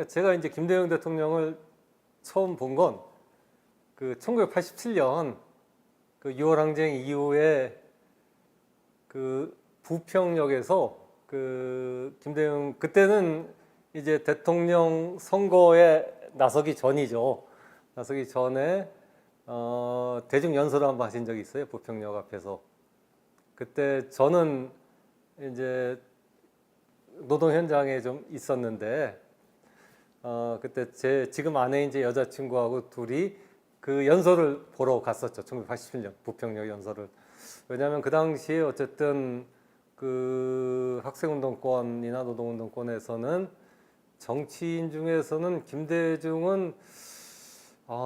그러니까 제가 이제 김대중 대통령을 처음 본 건 그 1987년 그 6월 항쟁 이후에 그 부평역에서 그 김대중 그때는 이제 대통령 선거에 나서기 전이죠. 나서기 전에 대중 연설을 한번 하신 적이 있어요. 부평역 앞에서. 그때 저는 이제 노동 현장에 좀 있었는데 그때 제 지금 아내인 이제 여자친구하고 둘이 그 연설을 보러 갔었죠. 1987년 부평역 연설을. 왜냐하면 그 당시에 어쨌든 그 학생운동권이나 노동운동권에서는 정치인 중에서는 김대중은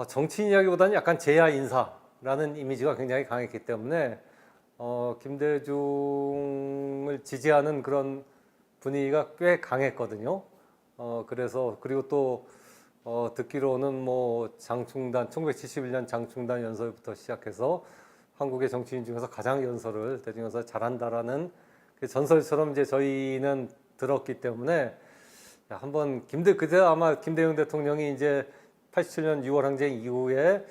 정치인 이야기보다는 약간 제야 인사라는 이미지가 굉장히 강했기 때문에 김대중을 지지하는 그런 분위기가 꽤 강했거든요. 그래서 그리고 또 듣기로는 뭐 장충단 1971년 장충단 연설부터 시작해서 한국의 정치인 중에서 가장 연설을 대중연설 잘한다라는 그 전설처럼 이제 저희는 들었기 때문에 한번 그때 아마 김대중 대통령이 이제 87년 6월 항쟁 이후에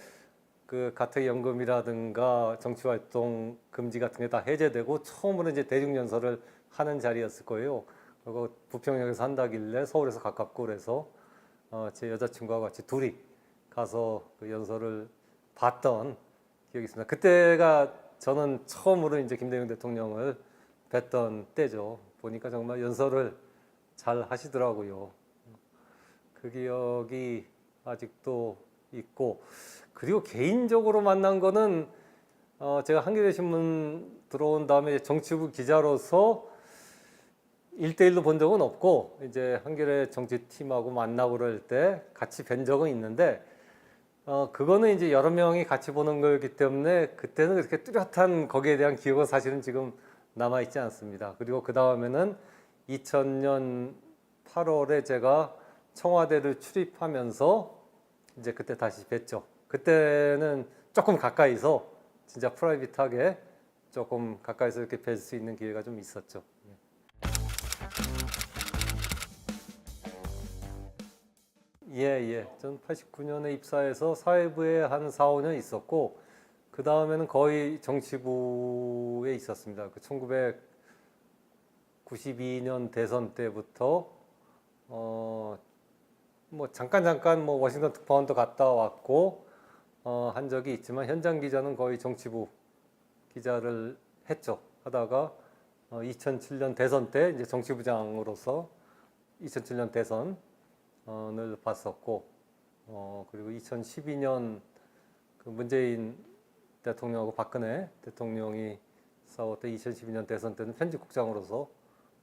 그 가택연금이라든가 정치활동 금지 같은 게 다 해제되고 처음으로 이제 대중연설을 하는 자리였을 거예요. 그리고 부평역에서 한다길래 서울에서 가깝고 그래서 제 여자친구와 같이 둘이 가서 그 연설을 봤던 기억이 있습니다. 그때가 저는 처음으로 이제 김대중 대통령을 뵀던 때죠. 보니까 정말 연설을 잘 하시더라고요. 그 기억이 아직도 있고, 그리고 개인적으로 만난 거는 제가 한겨레 신문 들어온 다음에 정치부 기자로서 1대1로 본 적은 없고 이제 한겨레 정치팀하고 만나고 그럴 때 같이 뵌 적은 있는데 그거는 이제 여러 명이 같이 보는 거였기 때문에 그때는 그렇게 뚜렷한 거기에 대한 기억은 사실은 지금 남아있지 않습니다. 그리고 그 다음에는 2000년 8월에 제가 청와대를 출입하면서 이제 그때 다시 뵀죠. 그때는 조금 가까이서 진짜 프라이빗하게 조금 가까이서 이렇게 뵐 수 있는 기회가 좀 있었죠. 예. 전 89년에 입사해서 사회부에 한 4, 5년 있었고 그 다음에는 거의 정치부에 있었습니다. 그 1992년 대선 때부터 뭐 잠깐 뭐 워싱턴 특파원도 갔다 왔고 한 적이 있지만 현장 기자는 거의 정치부 기자를 했죠. 하다가 2007년 대선 때 이제 정치부장으로서 2007년 대선을 봤었고 그리고 2012년 그 문재인 대통령하고 박근혜 대통령이 싸웠던 2012년 대선 때는 편집국장으로서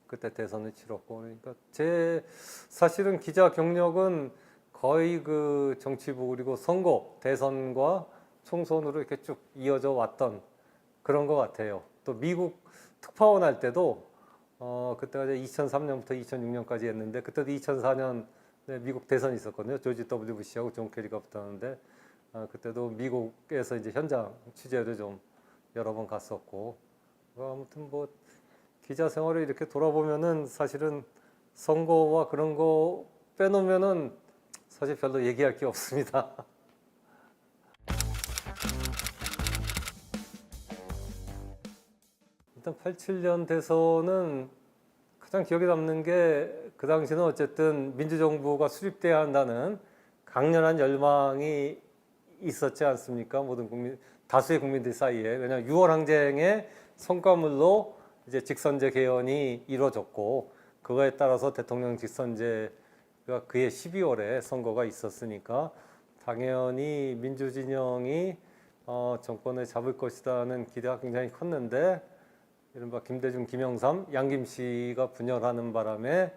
그때 대선을 치렀고 그러니까 제 사실은 기자 경력은 거의 그 정치부 그리고 선거 대선과 총선으로 이렇게 쭉 이어져 왔던 그런 것 같아요. 또 미국 특파원 할 때도 그때가 2003년부터 2006년까지 했는데 그때도 2004년 미국 대선이 있었거든요. 조지 W. 부시하고 존 케리가 붙었는데 그때도 미국에서 이제 현장 취재를 좀 여러 번 갔었고 아무튼 뭐 기자 생활을 이렇게 돌아보면은 사실은 선거와 그런 거 빼놓으면은 사실 별로 얘기할 게 없습니다. 일단 87년 대선은 가장 기억에 남는 게 그 당시는 어쨌든 민주정부가 수립돼야 한다는 강렬한 열망이 있었지 않습니까? 모든 국민, 다수의 국민들 사이에. 왜냐하면 6월 항쟁의 성과물로 이제 직선제 개헌이 이루어졌고 그거에 따라서 대통령 직선제가 그해 12월에 선거가 있었으니까 당연히 민주진영이 정권을 잡을 것이라는 기대가 굉장히 컸는데 이른바 김대중, 김영삼, 양김씨가 분열하는 바람에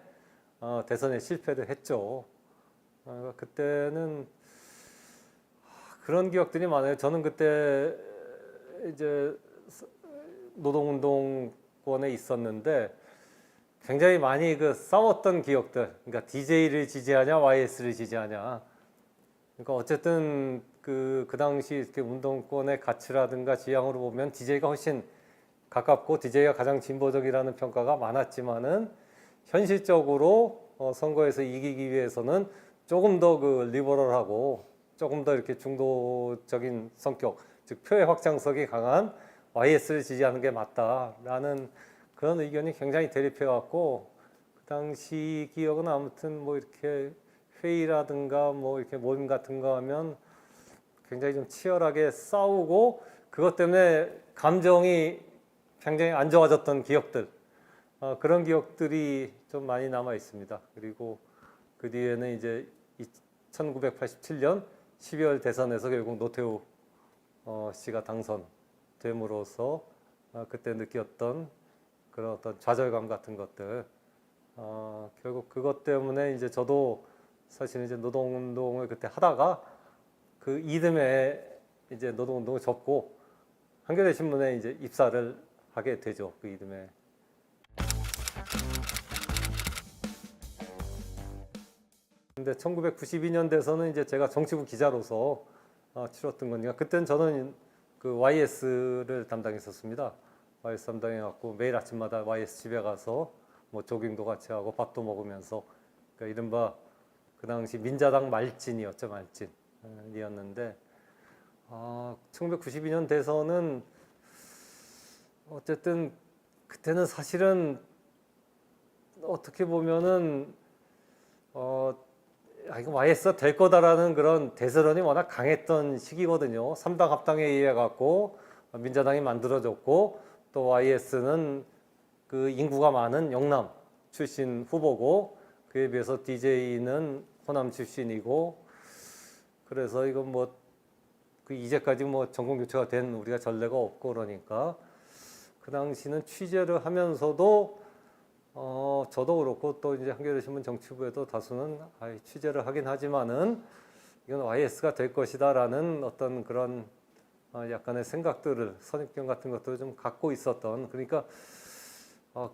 대선에 실패를 했죠. 그때는 그런 기억들이 많아요. 저는 그때 이제 노동운동권에 있었는데 굉장히 많이 그 싸웠던 기억들. 그러니까 DJ를 지지하냐, YS를 지지하냐. 그러니까 어쨌든 그 당시 이렇게 운동권의 가치라든가 지향으로 보면 DJ가 훨씬 가깝고 DJ가 가장 진보적이라는 평가가 많았지만은 현실적으로 선거에서 이기기 위해서는 조금 더 그 리버럴하고 조금 더 이렇게 중도적인 성격, 즉 표의 확장성이 강한 YS를 지지하는 게 맞다라는 그런 의견이 굉장히 대립해 갖고 그 당시 기억은 아무튼 뭐 이렇게 회의라든가 뭐 이렇게 모임 같은 거 하면 굉장히 좀 치열하게 싸우고 그것 때문에 감정이 굉장히 안 좋아졌던 기억들, 그런 기억들이 좀 많이 남아 있습니다. 그리고 그 뒤에는 이제 1987년 12월 대선에서 결국 노태우 씨가 당선됨으로써 그때 느꼈던 그런 어떤 좌절감 같은 것들, 결국 그것 때문에 이제 저도 사실 이제 노동운동을 그때 하다가 그 이듬해 이제 노동운동을 접고 한겨레 신문에 이제 입사를 하게 되죠. 그 이듬해. 근데 1992년 돼서는 이제 제가 정치부 기자로서 치렀던 거니까 그때는 저는 그 YS를 담당했었습니다. YS 담당해갖고 매일 아침마다 YS 집에 가서 뭐 조깅도 같이 하고 밥도 먹으면서 그러니까 이른바 그 당시 민자당 말진이었죠. 말진이었는데 1992년 돼서는 어쨌든 그때는 사실은 어떻게 보면은 이거 YS가 될 거다라는 그런 대세론이 워낙 강했던 시기거든요. 3당 합당에 의해 갖고 민자당이 만들어졌고 또 YS는 그 인구가 많은 영남 출신 후보고 그에 비해서 DJ는 호남 출신이고 그래서 이건 뭐 그 이제까지 뭐 정권 교체가 된 우리가 전례가 없고 그러니까 그 당시는 취재를 하면서도 저도 그렇고 또 이제 한겨레 신문 정치부에도 다수는 취재를 하긴 하지만은 이건 YS가 될 것이다라는 어떤 그런 약간의 생각들을 선입견 같은 것들을 좀 갖고 있었던 그러니까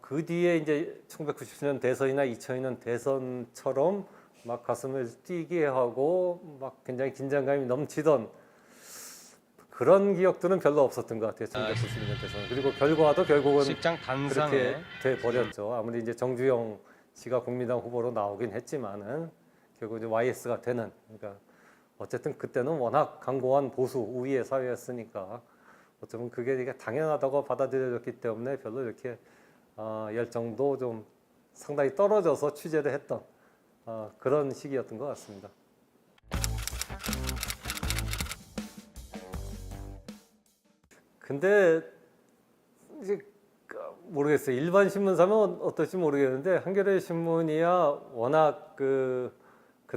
그 뒤에 이제 1997년 대선이나 2002년 대선처럼 막 가슴을 뛰게 하고 막 굉장히 긴장감이 넘치던 그런 기억들은 별로 없었던 것 같아요. 1992년 대선. 그리고 결과도 결국은 그렇게 돼 버렸죠. 아무리 이제 정주영 씨가 국민당 후보로 나오긴 했지만은 결국 이제 YS가 되는. 그러니까 어쨌든 그때는 워낙 강고한 보수 우위의 사회였으니까 어쩌면 그게 되게 당연하다고 받아들여졌기 때문에 별로 이렇게 열정도 좀 상당히 떨어져서 취재를 했던 그런 시기였던 것 같습니다. 근데 이제 모르겠어요. 일반 신문사면 어떨지 모르겠는데 한겨레 신문이야 워낙 그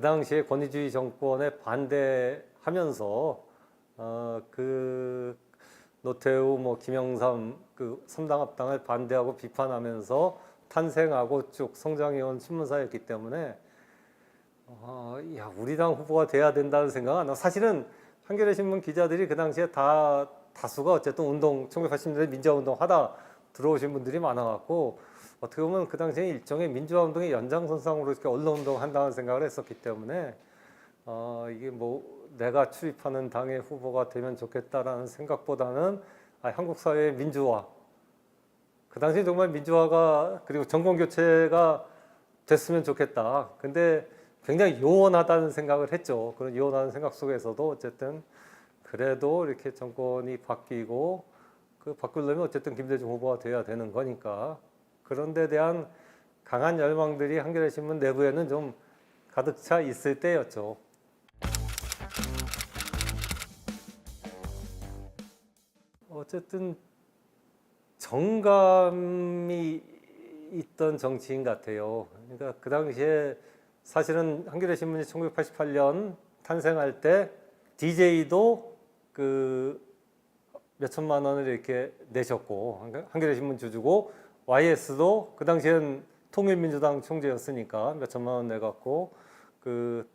당시에 권위주의 정권에 반대하면서 그 노태우 뭐 김영삼 그 3당 합당을 반대하고 비판하면서 탄생하고 쭉 성장해온 신문사였기 때문에 야 우리 당 후보가 돼야 된다는 생각은 안 나고 사실은 한겨레 신문 기자들이 그 당시에 다수가 어쨌든 1980년대 민주화운동 하다 들어오신 분들이 많아갖고 어떻게 보면 그 당시에 일종의 민주화운동의 연장선상으로 이렇게 언론운동 한다는 생각을 했었기 때문에 이게 뭐 내가 출입하는 당의 후보가 되면 좋겠다라는 생각보다는 한국 사회의 민주화 그 당시에 정말 민주화가 그리고 정권 교체가 됐으면 좋겠다. 근데 굉장히 요원하다는 생각을 했죠. 그런 요원하는 생각 속에서도 어쨌든 그래도 이렇게 정권이 바뀌고 그 바꾸려면 어쨌든 김대중 후보가 돼야 되는 거니까 그런 데 대한 강한 열망들이 한겨레 신문 내부에는 좀 가득 차 있을 때였죠. 어쨌든 정감이 있던 정치인 같아요. 그러니까 그 당시에 사실은 한겨레 신문이 1988년 탄생할 때 DJ도 그 몇천만 원을 이렇게 내셨고 한겨레 신문 주주고 YS도 그 당시엔 통일민주당 총재였으니까 몇천만 원 내갖고 그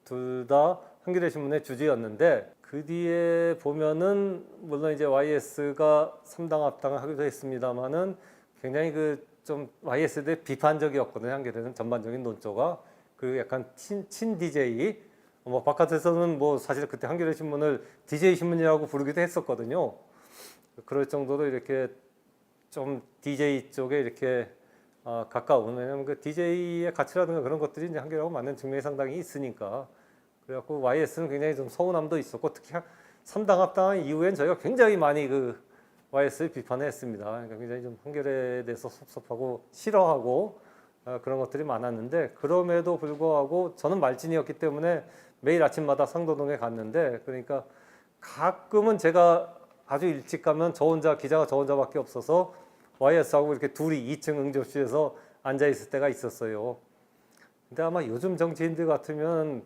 둘 다 한겨레 신문의 주주였는데 그 뒤에 보면은 물론 이제 YS가 3당 합당을 하기도 했습니다만은 굉장히 그 좀 YS에 대해 비판적이었거든요. 한겨레는 전반적인 논조가 그 약간 친 DJ 뭐 바깥에서는 뭐 사실 그때 한겨레 신문을 DJ 신문이라고 부르기도 했었거든요. 그럴 정도로 이렇게 좀 DJ 쪽에 이렇게 가까운, 왜냐면 그 DJ의 가치라든가 그런 것들이 이제 한겨레하고 맞는 측면이 상당히 있으니까. 그래갖고 YS는 굉장히 좀 서운함도 있었고, 특히 3당 합당한 이후엔 저희가 굉장히 많이 그 YS를 비판했습니다. 그러니까 굉장히 좀 한겨레에 대해서 섭섭하고 싫어하고 그런 것들이 많았는데, 그럼에도 불구하고 저는 말진이었기 때문에 매일 아침마다 상도동에 갔는데, 그러니까 가끔은 제가 아주 일찍 가면 기자가 저 혼자밖에 없어서 YS하고 이렇게 둘이 2층 응접실에서 앉아 있을 때가 있었어요. 근데 아마 요즘 정치인들 같으면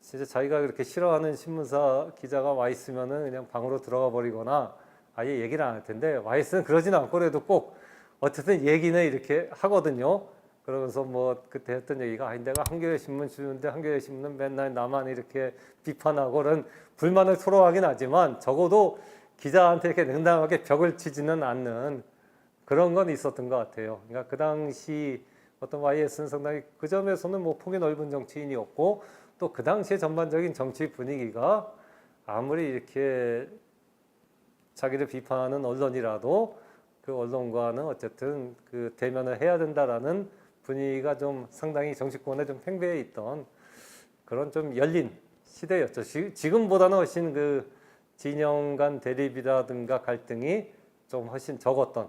진짜 자기가 그렇게 싫어하는 신문사 기자가 와 있으면은 그냥 방으로 들어가 버리거나 아예 얘기를 안 할 텐데, YS는 그러지는 않고 그래도 꼭 어쨌든 얘기는 이렇게 하거든요. 그러면서 뭐 그때 했던 얘기가, 내가 한겨레 신문 주는데 한겨레 신문은 맨날 나만 이렇게 비판하고 그런 불만을 토로하긴 하지만 적어도 기자한테 이렇게 냉담하게 벽을 치지는 않는 그런 건 있었던 것 같아요. 그러니까 그 당시 어떤 YS는 상당히 그 점에서는 뭐 폭이 넓은 정치인이었고, 또 그 당시의 전반적인 정치 분위기가 아무리 이렇게 자기를 비판하는 언론이라도 그 언론과는 어쨌든 그 대면을 해야 된다라는 분위기가 좀 상당히 정치권에 좀 팽배해 있던 그런 좀 열린 시대였죠. 지금보다는 훨씬 그 진영 간 대립이라든가 갈등이 좀 훨씬 적었던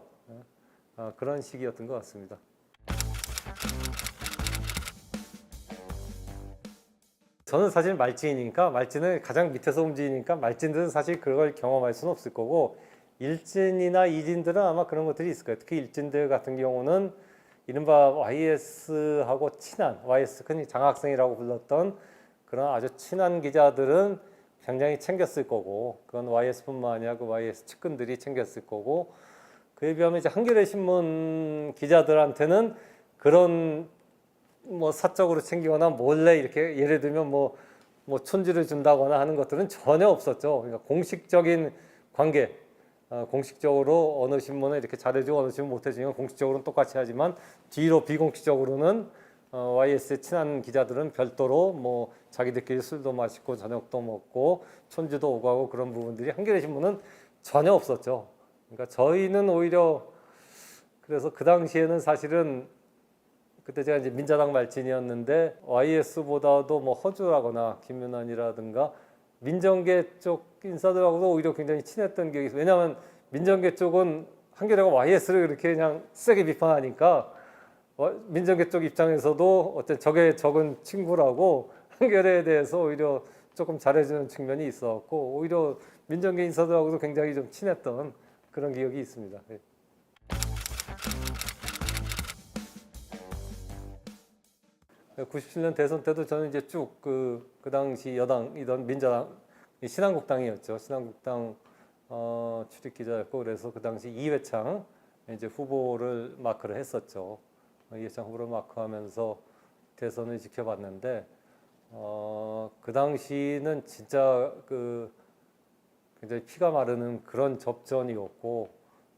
그런 시기였던 것 같습니다. 저는 사실 말진이니까, 말진은 가장 밑에서 움직이니까 말진들은 사실 그걸 경험할 수는 없을 거고, 일진이나 이진들은 아마 그런 것들이 있을 거예요. 특히 일진들 같은 경우는 이른바 YS하고 친한, YS 흔히 장학생이라고 불렀던 그런 아주 친한 기자들은 굉장히 챙겼을 거고, 그건 YS뿐만 아니라 그 YS 측근들이 챙겼을 거고, 그에 비하면 이제 한겨레 신문 기자들한테는 그런 뭐 사적으로 챙기거나 몰래 이렇게 예를 들면 뭐 촌지를 준다거나 하는 것들은 전혀 없었죠. 그러니까 공식적인 관계, 공식적으로 어느 신문을 이렇게 잘해주고 어느 신문 못해주면 공식적으로는 똑같이 하지만 뒤로 비공식적으로는 YS의 친한 기자들은 별도로 뭐 자기들끼리 술도 마시고 저녁도 먹고 촌지도 오고 하고 그런 부분들이 한겨레 신문은 전혀 없었죠. 그러니까 저희는 오히려 그래서 그 당시에는 사실은 그때 제가 이제 민자당 말진이었는데 YS보다도 뭐 허주라거나 김윤환이라든가 민정계 쪽 인사들하고도 오히려 굉장히 친했던 기억이 있어요. 왜냐하면 민정계 쪽은 한겨레가 YS를 그렇게 그냥 세게 비판하니까 민정계 쪽 입장에서도 어떤 적의 적은 친구라고 한겨레에 대해서 오히려 조금 잘해주는 측면이 있었고, 오히려 민정계 인사들하고도 굉장히 좀 친했던 그런 기억이 있습니다. 97년 대선 때도 저는 이제 쭉 그 당시 여당이던 민자당, 신한국당이었죠. 신한국당 출입 기자였고, 그래서 그 당시 이회창 이제 후보를 마크를 했었죠. 이회창 후보를 마크하면서 대선을 지켜봤는데, 그 당시는 진짜 굉장히 피가 마르는 그런 접전이었고,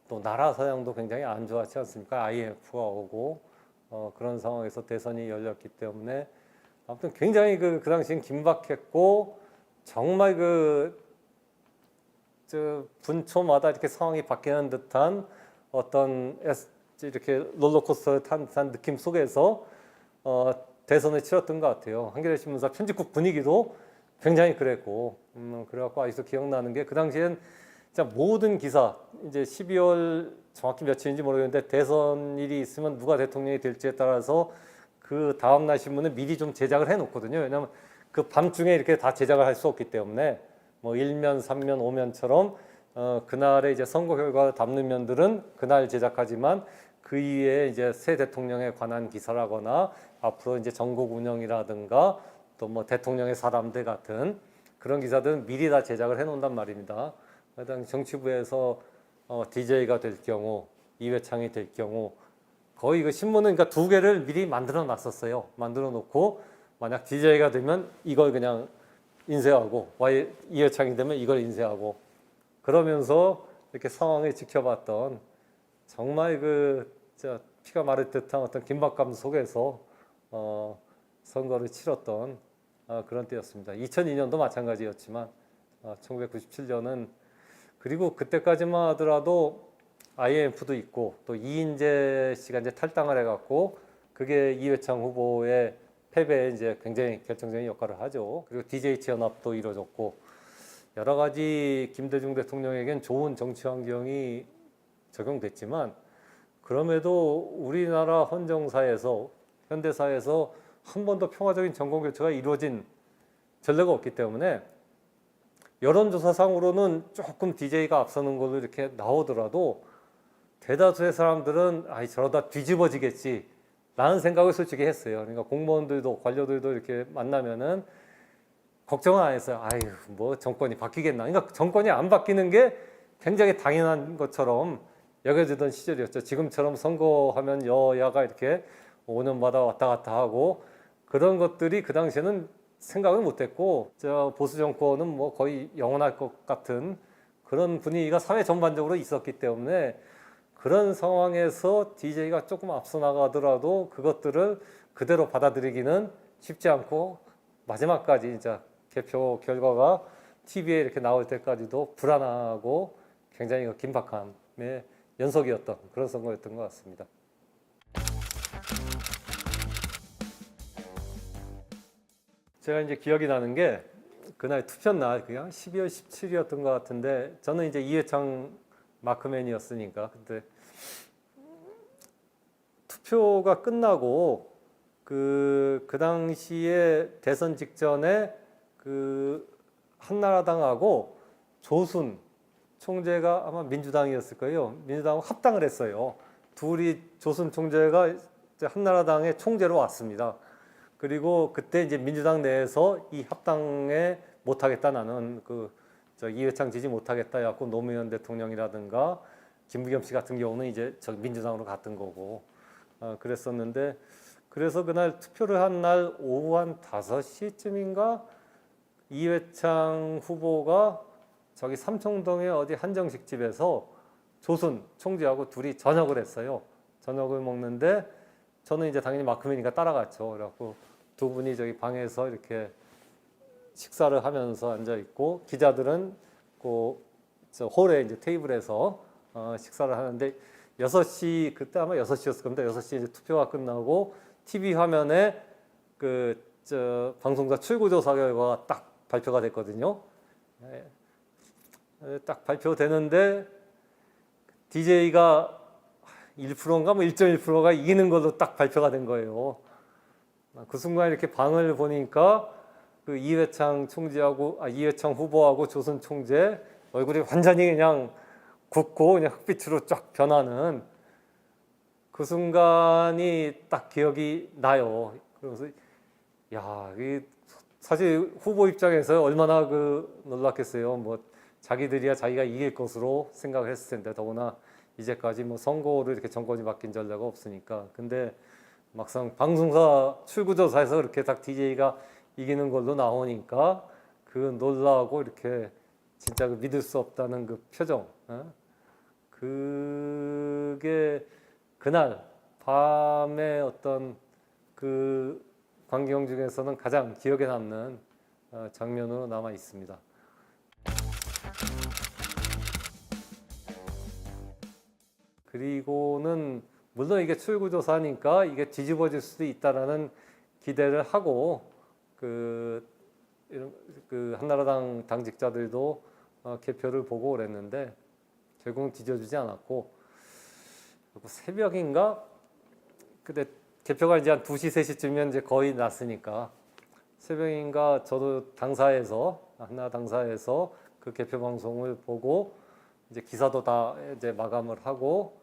또 나라 사정도 굉장히 안 좋았지 않습니까? IMF가 오고 그런 상황에서 대선이 열렸기 때문에 아무튼 굉장히 그 당시엔 긴박했고, 정말 분초마다 이렇게 상황이 바뀌는 듯한 어떤 이렇게 롤러코스터를 탄 듯한 느낌 속에서 대선을 치렀던 것 같아요. 한겨레 신문사 편집국 분위기도 굉장히 그랬고, 그래갖고 아직도 기억나는 게, 그 당시엔 진짜 모든 기사, 이제 12월 정확히 며칠인지 모르겠는데 대선일이 있으면 누가 대통령이 될지에 따라서 그 다음날 신문은 미리 좀 제작을 해놓거든요. 왜냐하면 그 밤중에 이렇게 다 제작을 할 수 없기 때문에 뭐 1면, 3면, 5면처럼 그날의 이제 선거 결과를 담는 면들은 그날 제작하지만 그 이외에 이제 새 대통령에 관한 기사라거나 앞으로 이제 전국 운영이라든가 또 뭐 대통령의 사람들 같은 그런 기사들은 미리 다 제작을 해놓는단 말입니다. 해당 정치부에서 DJ가 될 경우, 이회창이 될 경우 거의 그 신문은 그러니까 두 개를 미리 만들어 놨었어요. 만들어 놓고 만약 DJ가 되면 이걸 그냥 인쇄하고, 이회창이 되면 이걸 인쇄하고, 그러면서 이렇게 상황을 지켜봤던, 정말 피가 마를 듯한 어떤 긴박감 속에서 선거를 치렀던 그런 때였습니다. 2002년도 마찬가지였지만 1997년은, 그리고 그때까지만 하더라도 IMF도 있고 또 이인재 씨가 이제 탈당을 해갖고 그게 이회창 후보의 패배에 이제 굉장히 결정적인 역할을 하죠. 그리고 DJT 연합도 이루어졌고 여러 가지 김대중 대통령에겐 좋은 정치 환경이 적용됐지만 그럼에도 우리나라 헌정사에서 현대사에서 한 번도 평화적인 정권 교체가 이루어진 전례가 없기 때문에 여론조사상으로는 조금 DJ가 앞서는 걸로 이렇게 나오더라도 대다수의 사람들은 아이 저러다 뒤집어지겠지 라는 생각을 솔직히 했어요. 그러니까 공무원들도 관료들도 이렇게 만나면은 걱정은 안 했어요. 아유 뭐 정권이 바뀌겠나. 그러니까 정권이 안 바뀌는 게 굉장히 당연한 것처럼 여겨지던 시절이었죠. 지금처럼 선거하면 여야가 이렇게 5년마다 왔다 갔다 하고 그런 것들이 그 당시에는 생각을 못했고 보수 정권은 뭐 거의 영원할 것 같은 그런 분위기가 사회 전반적으로 있었기 때문에 그런 상황에서 DJ가 조금 앞서 나가더라도 그것들을 그대로 받아들이기는 쉽지 않고 마지막까지 이제 개표 결과가 TV에 이렇게 나올 때까지도 불안하고 굉장히 긴박함의 연속이었던 그런 선거였던 것 같습니다. 제가 이제 기억이 나는 게 그날 투표 날 그냥 12월 17일이었던 것 같은데 저는 이제 이회창 마크맨이었으니까 그때 투표가 끝나고 그 당시에 대선 직전에 그 한나라당하고 조순 총재가 아마 민주당이었을 거예요. 민주당하고 합당을 했어요. 둘이 조순 총재가 이제 한나라당의 총재로 왔습니다. 그리고 그때 이제 민주당 내에서 이 합당에 못하겠다 나는 이회창 지지 못하겠다 해갖고 노무현 대통령이라든가 김부겸 씨 같은 경우는 이제 민주당으로 갔던 거고 그랬었는데 그래서 그날 투표를 한 날 오후 한 5시쯤인가 이회창 후보가 저기 삼청동의 어디 한정식 집에서 조순 총재하고 둘이 저녁을 했어요. 저녁을 먹는데 저는 이제 당연히 마크맨이니까 따라갔죠. 그래갖고 두 분이 저기 방에서 이렇게 식사를 하면서 앉아 있고 기자들은 저 홀에 이제 테이블에서 식사를 하는데 6시 그때 아마 6시였을 겁니다. 6시 이제 투표가 끝나고 TV 화면에 방송사 출구조사 결과가 딱 발표가 됐거든요. 딱 발표되는데 DJ가 1%인가 뭐 1.1%가 이기는 걸로 딱 발표가 된 거예요. 그 순간 이렇게 방을 보니까 그 이회창 후보하고 조순 총재 얼굴이 완전히 그냥 굳고 그냥 흑빛으로 쫙 변하는 그 순간이 딱 기억이 나요. 그래서 사실 후보 입장에서 얼마나 놀랐겠어요. 뭐 자기들이야 자기가 이길 것으로 생각을 했을 텐데 더구나 이제까지 뭐 선거로 이렇게 정권이 바뀐 전례가 없으니까. 근데 막상 방송사 출구조사에서 그렇게 딱 DJ가 이기는 걸로 나오니까 놀라고 이렇게 진짜 믿을 수 없다는 그 표정. 그게 그날 밤에 어떤 그 광경 중에서는 가장 기억에 남는 장면으로 남아 있습니다. 그리고는 물론 이게 출구조사니까 이게 뒤집어질 수도 있다라는 기대를 하고 한나라당 당직자들도 개표를 보고 그랬는데 결국은 뒤져주지 않았고 새벽인가 근데 개표가 이제 한 2시 3시쯤이면 이제 거의 났으니까 새벽인가 저도 한나라 당사에서 그 개표 방송을 보고 이제 기사도 다 이제 마감을 하고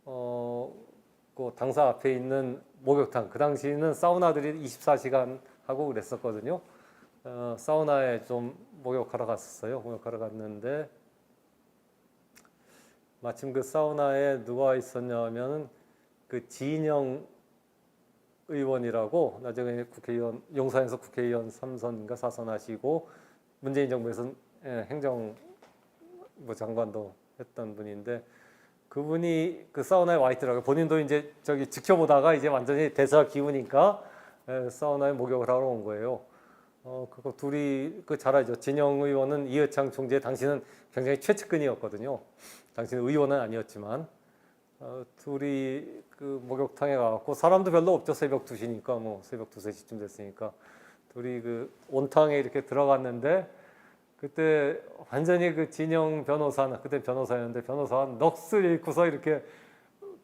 그 당사 앞에 있는 목욕탕 그 당시에는 사우나들이 24시간 하고 그랬었거든요. 사우나에 좀 목욕하러 갔었어요. 목욕하러 갔는데 마침 그 사우나에 누가 있었냐면 그 지인영 의원이라고 나중에 국회의원 용산에서 국회의원 3선인가 4선 하시고 문재인 정부에서 행정 장관도 했던 분인데 그분이 그 사우나에 와 있더라고요. 본인도 이제 저기 지켜보다가 이제 완전히 대사 기우니까 사우나에 목욕을 하러 온 거예요. 그거 둘이 잘 알죠. 진영 의원은 이회창 총재 당시는 굉장히 최측근이었거든요. 당신은 의원은 아니었지만 둘이 그 목욕탕에 가갖고 사람도 별로 없죠. 새벽 2시니까 뭐 새벽 2, 3시쯤 됐으니까 둘이 그 온탕에 이렇게 들어갔는데 그때 완전히 그 진영 변호사는 그때 변호사였는데 변호사는 넋을 잃고서 이렇게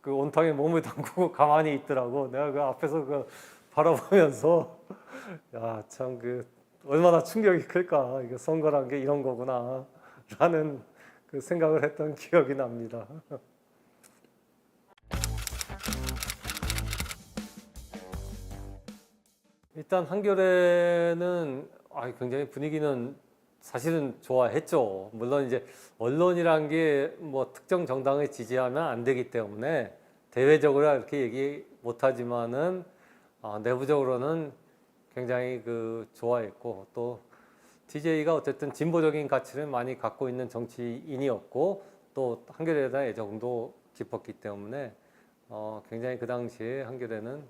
그 온탕에 몸을 담그고 가만히 있더라고. 내가 그 앞에서 그 바라보면서 야, 참 그 얼마나 충격이 클까. 이게 선거란 게 이런 거구나 라는 그 생각을 했던 기억이 납니다. 일단 한겨레는 굉장히 분위기는 사실은 좋아했죠. 물론 이제 언론이란 게 뭐 특정 정당을 지지하면 안 되기 때문에 대외적으로 이렇게 얘기 못하지만은 내부적으로는 굉장히 그 좋아했고 또 DJ가 어쨌든 진보적인 가치를 많이 갖고 있는 정치인이었고 또 한겨레에 대한 애정도 깊었기 때문에 굉장히 그 당시에 한겨레는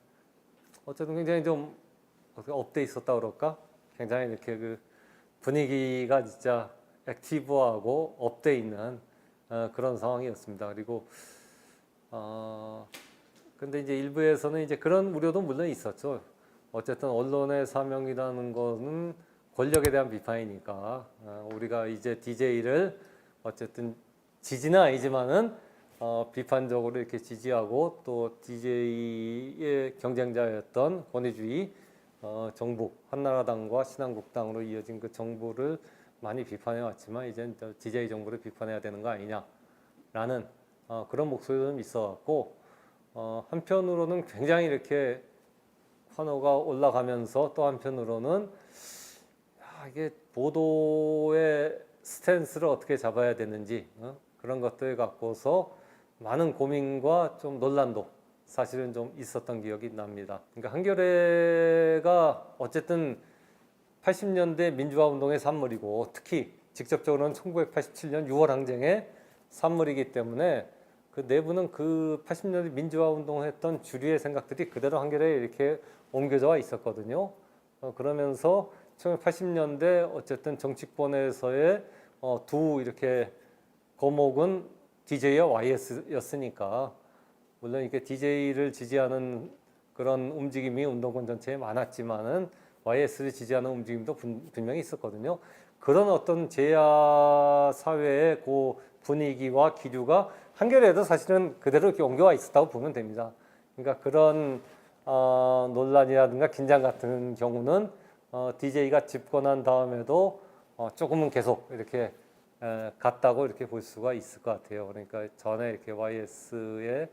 어쨌든 굉장히 좀 업돼 있었다 그럴까? 굉장히 이렇게 그 분위기가 진짜 액티브하고 업돼 있는 그런 상황이었습니다. 그리고 근데 이제 일부에서는 이제 그런 우려도 물론 있었죠. 어쨌든 언론의 사명이라는 거는 권력에 대한 비판이니까 우리가 이제 DJ를 어쨌든 지지는 아니지만은 비판적으로 이렇게 지지하고 또 DJ의 경쟁자였던 권위주의 정부 한나라당과 신한국당으로 이어진 그 정부를 많이 비판해 왔지만 이젠 DJ 정부를 비판해야 되는 거 아니냐라는 그런 목소리도 좀 있어갖고 한편으로는 굉장히 이렇게 환호가 올라가면서 또 한편으로는 이게 보도의 스탠스를 어떻게 잡아야 되는지 그런 것들 갖고서 많은 고민과 좀 논란도 사실은 좀 있었던 기억이 납니다. 그러니까 한겨레가 어쨌든 80년대 민주화 운동의 산물이고 특히 직접적으로는 1987년 6월 항쟁의 산물이기 때문에 그 내부는 그 80년대 민주화 운동을 했던 주류의 생각들이 그대로 한겨레에 이렇게 옮겨져 와 있었거든요. 그러면서 1980년대 어쨌든 정치권에서의 두 이렇게 거목은 DJ와 YS였으니까 물론 이게 DJ를 지지하는 그런 움직임이 운동권 전체에 많았지만은 YS를 지지하는 움직임도 분명히 있었거든요. 그런 어떤 제야 사회의 그 분위기와 기류가 한겨레에도 사실은 그대로 이렇게 옮겨와 있었다고 보면 됩니다. 그러니까 그런 논란이라든가 긴장 같은 경우는 DJ가 집권한 다음에도 조금은 계속 이렇게 갔다고 이렇게 볼 수가 있을 것 같아요. 그러니까 전에 이렇게 YS의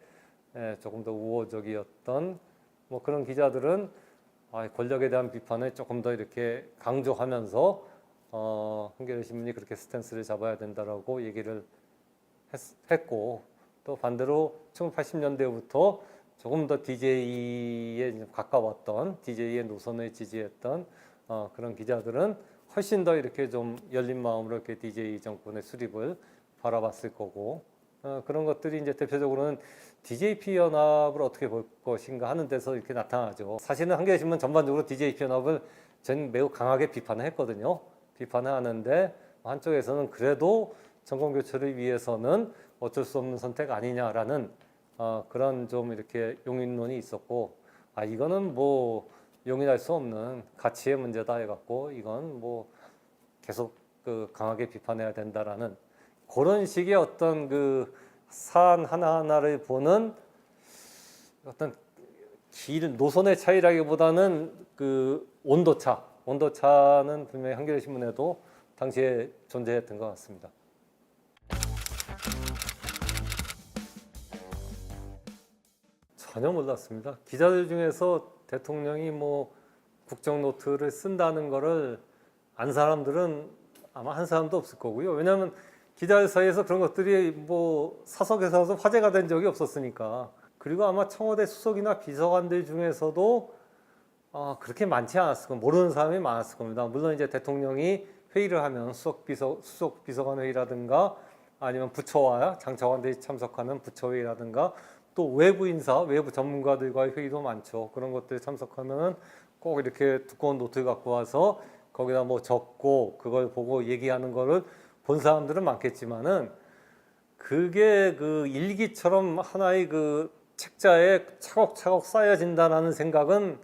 조금 더 우호적이었던 뭐 그런 기자들은 권력에 대한 비판을 조금 더 이렇게 강조하면서 한겨레 신문이 그렇게 스탠스를 잡아야 된다라고 얘기를 했고 또 반대로 1980년대부터 조금 더 DJ에 가까웠던 DJ의 노선을 지지했던 그런 기자들은 훨씬 더 이렇게 좀 열린 마음으로 이렇게 DJ 정권의 수립을 바라봤을 거고 그런 것들이 이제 대표적으로는 DJP 연합을 어떻게 볼 것인가 하는 데서 이렇게 나타나죠. 사실은 한겨레 신문 전반적으로 DJP 연합을 전 매우 강하게 비판을 했거든요. 비판을 하는데 한쪽에서는 그래도 정권 교체를 위해서는 어쩔 수 없는 선택 아니냐라는 그런 좀 이렇게 용인론이 있었고 이거는 뭐 용인할 수 없는 가치의 문제다 해갖고 이건 뭐 계속 그 강하게 비판해야 된다라는 그런 식의 어떤 그 사안 하나하나를 보는 어떤 노선의 차이라기보다는 그 온도차는 분명히 한겨레 신문에도 당시에 존재했던 것 같습니다. 전혀 몰랐습니다. 기자들 중에서 대통령이 뭐 국정노트를 쓴다는 거를 안 사람들은 아마 한 사람도 없을 거고요. 왜냐하면 기자들 사이에서 그런 것들이 뭐 사석에서 와서 화제가 된 적이 없었으니까. 그리고 아마 청와대 수석이나 비서관들 중에서도 그렇게 많지 않았을 겁니다. 모르는 사람이 많았을 겁니다. 물론 이제 대통령이 회의를 하면 수석 비서관 회의라든가 아니면 부처와 장차관들이 참석하는 부처회의라든가 또 외부 인사, 외부 전문가들과의 회의도 많죠. 그런 것들에 참석하면은 꼭 이렇게 두꺼운 노트 갖고 와서 거기다 뭐 적고 그걸 보고 얘기하는 거를 본 사람들은 많겠지만은 그게 그 일기처럼 하나의 그 책자에 차곡차곡 쌓여진다라는 생각은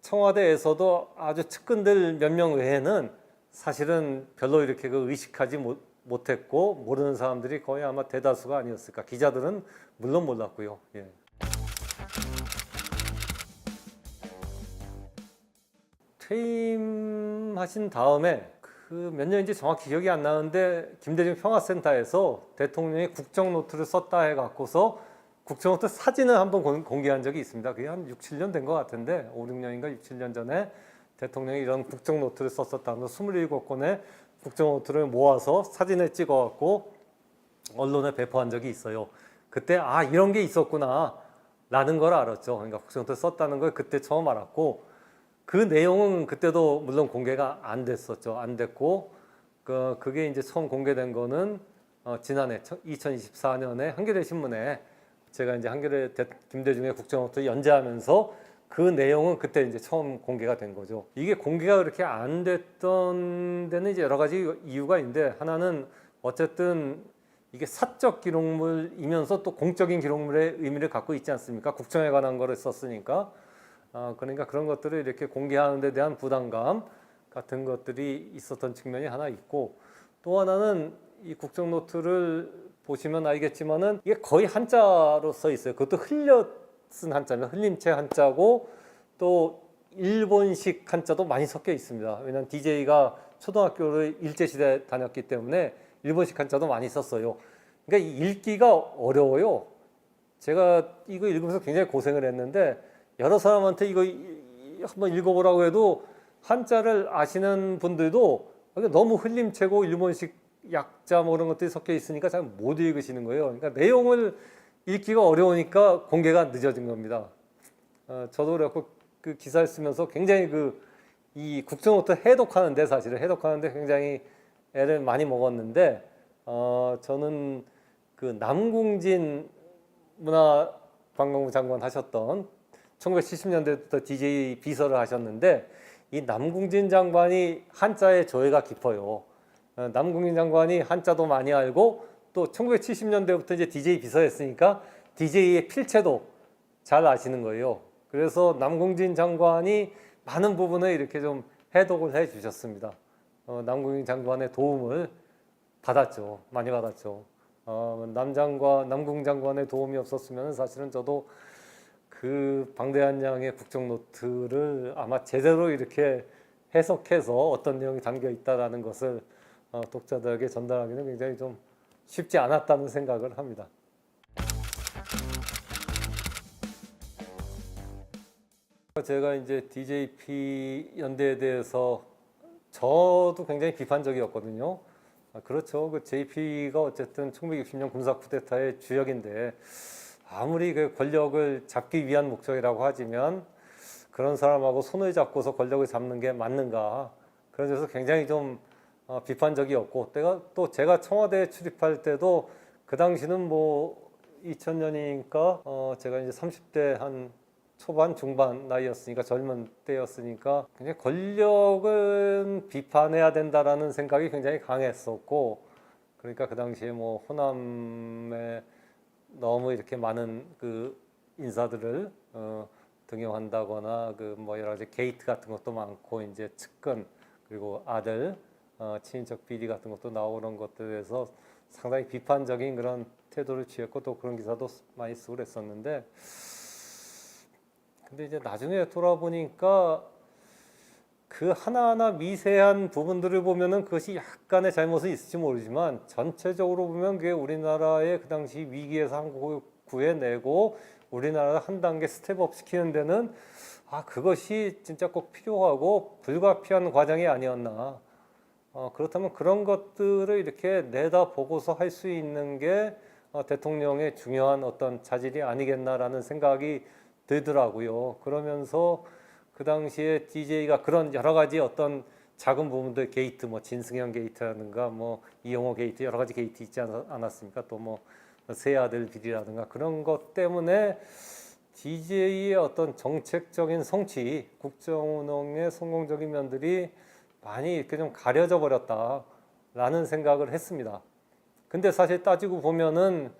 청와대에서도 아주 측근들 몇 명 외에는 사실은 별로 이렇게 그 의식하지 못했고 모르는 사람들이 거의 아마 대다수가 아니었을까. 기자들은 물론 몰랐고요. 예. 퇴임하신 다음에 그 몇 년인지 정확히 기억이 안 나는데 김대중 평화센터에서 대통령이 국정노트를 썼다 해갖고서 국정노트 사진을 한번 공개한 적이 있습니다. 그게 한 6, 7년 된 것 같은데 5, 6년인가 6, 7년 전에 대통령이 이런 국정노트를 썼었다면서 27권의 국정노트를 모아서 사진을 찍어갖고 언론에 배포한 적이 있어요. 그때 아 이런 게 있었구나 라는 걸 알았죠. 그러니까 국정노트를 썼다는 걸 그때 처음 알았고 그 내용은 그때도 물론 공개가 안 됐었죠. 안 됐고 그게 이제 처음 공개된 거는 지난해 2024년에 한겨레 신문에 제가 이제 한겨레 김대중의 국정노트 연재하면서 그 내용은 그때 이제 처음 공개가 된 거죠. 이게 공개가 그렇게 안 됐던 데는 이제 여러 가지 이유가 있는데 하나는 어쨌든 이게 사적 기록물이면서 또 공적인 기록물의 의미를 갖고 있지 않습니까? 국정에 관한 거를 썼으니까. 그러니까 그런 것들을 이렇게 공개하는 데 대한 부담감 같은 것들이 있었던 측면이 하나 있고 또 하나는 이 국정노트를 보시면 알겠지만은 이게 거의 한자로 써 있어요. 그것도 흘려 쓴 한자면 흘림체 한자고 또 일본식 한자도 많이 섞여 있습니다. 왜냐하면 DJ가 초등학교를 일제시대 다녔기 때문에 일본식 한자도 많이 썼어요. 그러니까 읽기가 어려워요. 제가 이거 읽으면서 굉장히 고생을 했는데 여러 사람한테 이거 한번 읽어보라고 해도 한자를 아시는 분들도 너무 흘림체고 일본식 약자 뭐 그런 것들이 섞여 있으니까 잘 못 읽으시는 거예요. 그러니까 내용을 읽기가 어려우니까 공개가 늦어진 겁니다. 저도 그렇고 그 기사를 쓰면서 굉장히 이 국정노트 해독하는데 사실은 해독하는데 굉장히 애를 많이 먹었는데 저는 그 남궁진 문화관광부 장관 하셨던 1970년대부터 DJ 비서를 하셨는데 이 남궁진 장관이 한자에 조예가 깊어요. 남궁진 장관이 한자도 많이 알고 또 1970년대부터 이제 DJ 비서했으니까 DJ의 필체도 잘 아시는 거예요. 그래서 남궁진 장관이 많은 부분을 이렇게 좀 해독을 해 주셨습니다. 남궁진 장관의 도움을 받았죠. 많이 받았죠. 남궁 장관의 도움이 없었으면 사실은 저도 그 방대한 양의 국정노트를 아마 제대로 이렇게 해석해서 어떤 내용이 담겨 있다라는 것을 독자들에게 전달하기는 굉장히 좀 쉽지 않았다는 생각을 합니다. 제가 이제 DJP 연대에 대해서 저도 굉장히 비판적이었거든요. 그렇죠. 그 JP가 어쨌든 1960년 군사 쿠데타의 주역인데 아무리 그 권력을 잡기 위한 목적이라고 하지만 그런 사람하고 손을 잡고서 권력을 잡는 게 맞는가? 그런 데서 굉장히 좀 비판적이었고 또 제가 청와대에 출입할 때도 그 당시는 뭐 2000년이니까 제가 이제 30대 한 초반 중반 나이였으니까 젊은 때였으니까 굉장히 권력은 비판해야 된다라는 생각이 굉장히 강했었고 그러니까 그 당시에 뭐 호남에 너무 이렇게 많은 그 인사들을 등용한다거나 그 뭐 여러 가지 게이트 같은 것도 많고 이제 측근 그리고 아들 친인척 비리 같은 것도 나오는 것들에서 상당히 비판적인 그런 태도를 취했고 또 그런 기사도 많이 쓰고 그랬었는데 근데 이제 나중에 돌아보니까 그 하나하나 미세한 부분들을 보면은 그것이 약간의 잘못은 있을지 모르지만 전체적으로 보면 그게 우리나라의 그 당시 위기에서 한국을 구해내고 우리나라를 한 단계 스텝업 시키는 데는 그것이 진짜 꼭 필요하고 불가피한 과정이 아니었나. 그렇다면 그런 것들을 이렇게 내다보고서 할 수 있는 게 대통령의 중요한 어떤 자질이 아니겠나라는 생각이 들더라고요. 그러면서 그 당시에 DJ가 그런 여러 가지 어떤 작은 부분들 게이트 뭐 진승현 게이트라든가 뭐 이용호 게이트 여러 가지 게이트 있지 않았습니까? 또 뭐 새아들 비리라든가 그런 것 때문에 DJ의 어떤 정책적인 성취, 국정운영의 성공적인 면들이 많이 이렇게 좀 가려져 버렸다라는 생각을 했습니다. 근데 사실 따지고 보면은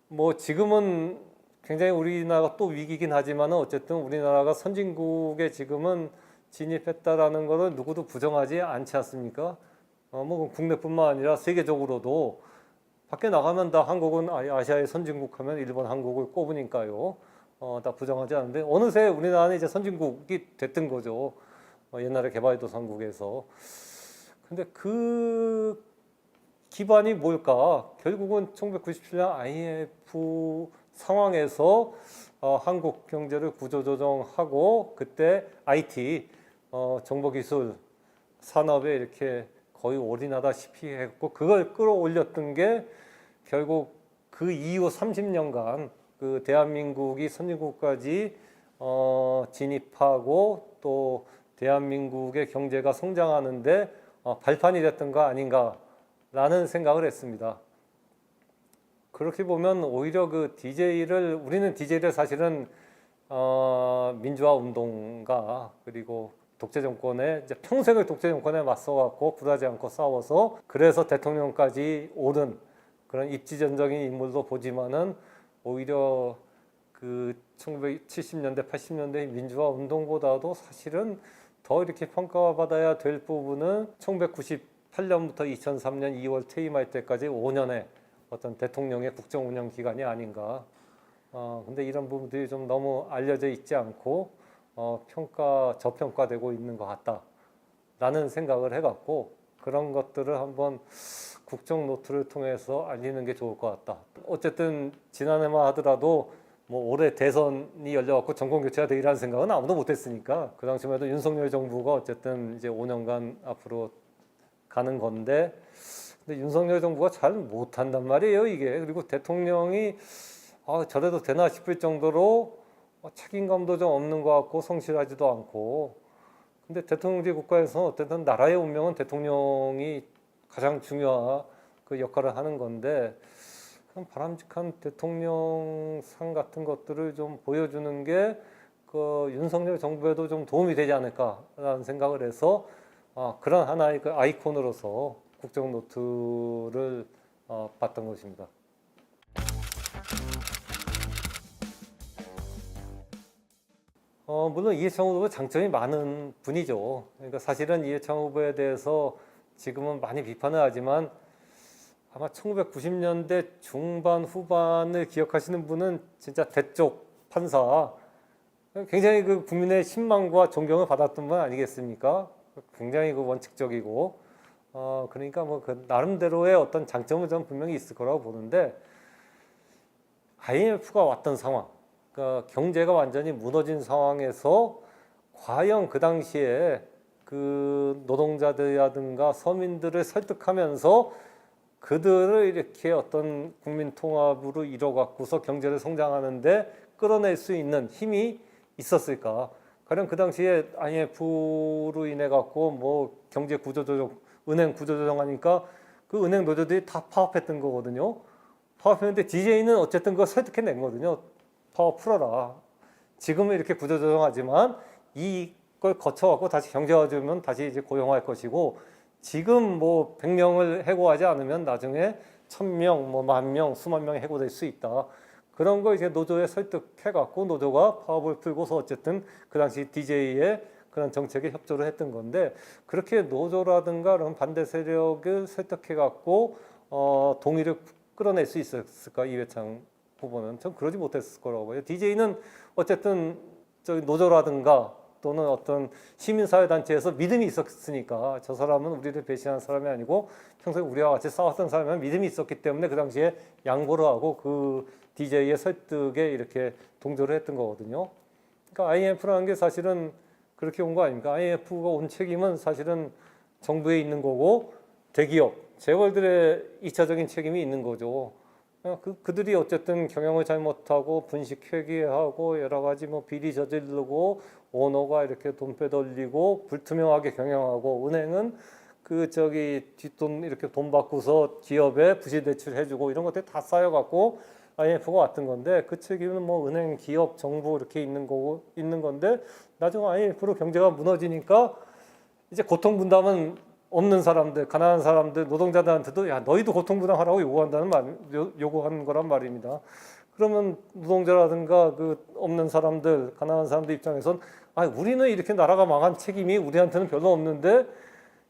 뭐 지금은 굉장히 우리나라가 또 위기긴 하지만은 어쨌든 우리나라가 선진국에 지금은 진입했다라는 것을 누구도 부정하지 않지 않습니까? 뭐 국내뿐만 아니라 세계적으로도 밖에 나가면 다 한국은 아시아의 선진국 하면 일본, 한국을 꼽으니까요. 다 부정하지 않는데 어느새 우리나라는 이제 선진국이 됐던 거죠. 옛날에 개발도상국에서. 근데 그 기반이 뭘까? 결국은 1997년 IMF 상황에서 한국 경제를 구조조정하고 그때 IT, 정보기술 산업에 이렇게 거의 올인하다시피 했고 그걸 끌어올렸던 게 결국 그 이후 30년간 그 대한민국이 선진국까지 진입하고 또 대한민국의 경제가 성장하는데 발판이 됐던 거 아닌가라는 생각을 했습니다. 그렇게 보면 오히려 그 우리는 DJ를 사실은 민주화 운동가 그리고 독재 정권에 이제 평생을 독재 정권에 맞서갖고 굴하지 않고 싸워서 그래서 대통령까지 오른 그런 입지전적인 인물도 보지만은 오히려 그 1970년대 80년대 민주화 운동보다도 사실은 더 이렇게 평가받아야 될 부분은 1998년부터 2003년 2월 퇴임할 때까지 5년의 어떤 대통령의 국정 운영 기간이 아닌가. 근데 이런 부분들이 좀 너무 알려져 있지 않고 저평가되고 있는 것 같다라는 생각을 해갖고 그런 것들을 한번 국정 노트를 통해서 알리는 게 좋을 것 같다. 어쨌든 지난해만 하더라도 뭐 올해 대선이 열려갖고 정권 교체가 되리라는 생각은 아무도 못했으니까 그 당시만 해도 윤석열 정부가 어쨌든 이제 5년간 앞으로 가는 건데 근데 윤석열 정부가 잘 못한단 말이에요 이게. 그리고 대통령이 저래도 되나 싶을 정도로 책임감도 좀 없는 것 같고 성실하지도 않고. 근데 대통령제 국가에서 어쨌든 나라의 운명은 대통령이 가장 중요한 그 역할을 하는 건데 그런 바람직한 대통령상 같은 것들을 좀 보여주는 게 그 윤석열 정부에도 좀 도움이 되지 않을까라는 생각을 해서 그런 하나의 그 아이콘으로서 국정 노트를 봤던 것입니다. 물론 이해창 후보 장점이 많은 분이죠. 그러니까 사실은 이해창 후보에 대해서 지금은 많이 비판을 하지만 아마 1990년대 중반 후반을 기억하시는 분은 진짜 대쪽 판사, 굉장히 그 국민의 신망과 존경을 받았던 분 아니겠습니까? 굉장히 그 원칙적이고, 그러니까 뭐 그 나름대로의 어떤 장점은 전 분명히 있을 거라고 보는데 IMF가 왔던 상황, 그러니까 경제가 완전히 무너진 상황에서 과연 그 당시에 그 노동자들이라든가 서민들을 설득하면서 그들을 이렇게 어떤 국민 통합으로 이뤄갖고서 경제를 성장하는데 끌어낼 수 있는 힘이 있었을까? 가령 그 당시에 IMF로 인해 갖고 뭐 경제 구조조정, 은행 구조조정하니까 그 은행 노조들이 다 파업했던 거거든요. 파업했는데 DJ는 어쨌든 그걸 설득해낸 거거든요. 파업 풀어라. 지금은 이렇게 구조조정하지만 이걸 거쳐갖고 다시 경제화주면 다시 이제 고용할 것이고 지금 뭐 100명을 해고하지 않으면 나중에 1000명, 뭐 10,000명, 수만 명이 해고될 수 있다. 그런 거 이제 노조에 설득해갖고 노조가 파업을 풀고서 어쨌든 그 당시 DJ의 그런 정책에 협조를 했던 건데 그렇게 노조라든가 그런 반대 세력을 설득해갖고 동의를 끌어낼 수 있었을까 이회창 후보는 전 그러지 못했을 거라고 봐요. DJ는 어쨌든 저기 노조라든가 또는 어떤 시민사회단체에서 믿음이 있었으니까 저 사람은 우리를 배신한 사람이 아니고 평소에 우리와 같이 싸웠던 사람이면 믿음이 있었기 때문에 그 당시에 양보를 하고 그 DJ의 설득에 이렇게 동조를 했던 거거든요. 그러니까 IMF라는 게 사실은 그렇게 온 거 아닙니까? IMF가 온 책임은 사실은 정부에 있는 거고 대기업, 재벌들의 2차적인 책임이 있는 거죠. 그들이 어쨌든 경영을 잘못하고 분식 회계하고 여러 가지 뭐 비리 저지르고 오너가 이렇게 돈 빼돌리고 불투명하게 경영하고 은행은 그 저기 뒷돈 이렇게 돈 받고서 기업에 부실 대출 해주고 이런 것들이 다 쌓여갖고 IMF가 왔던 건데 그 책임은 뭐 은행, 기업, 정부 이렇게 있는 거고 있는 건데 나중에 IMF로 경제가 무너지니까 이제 고통 분담은 없는 사람들, 가난한 사람들, 노동자들한테도 야 너희도 고통분담하라고 요구하는 거란 말입니다. 그러면 노동자라든가 그 없는 사람들, 가난한 사람들 입장에선 아 우리는 이렇게 나라가 망한 책임이 우리한테는 별로 없는데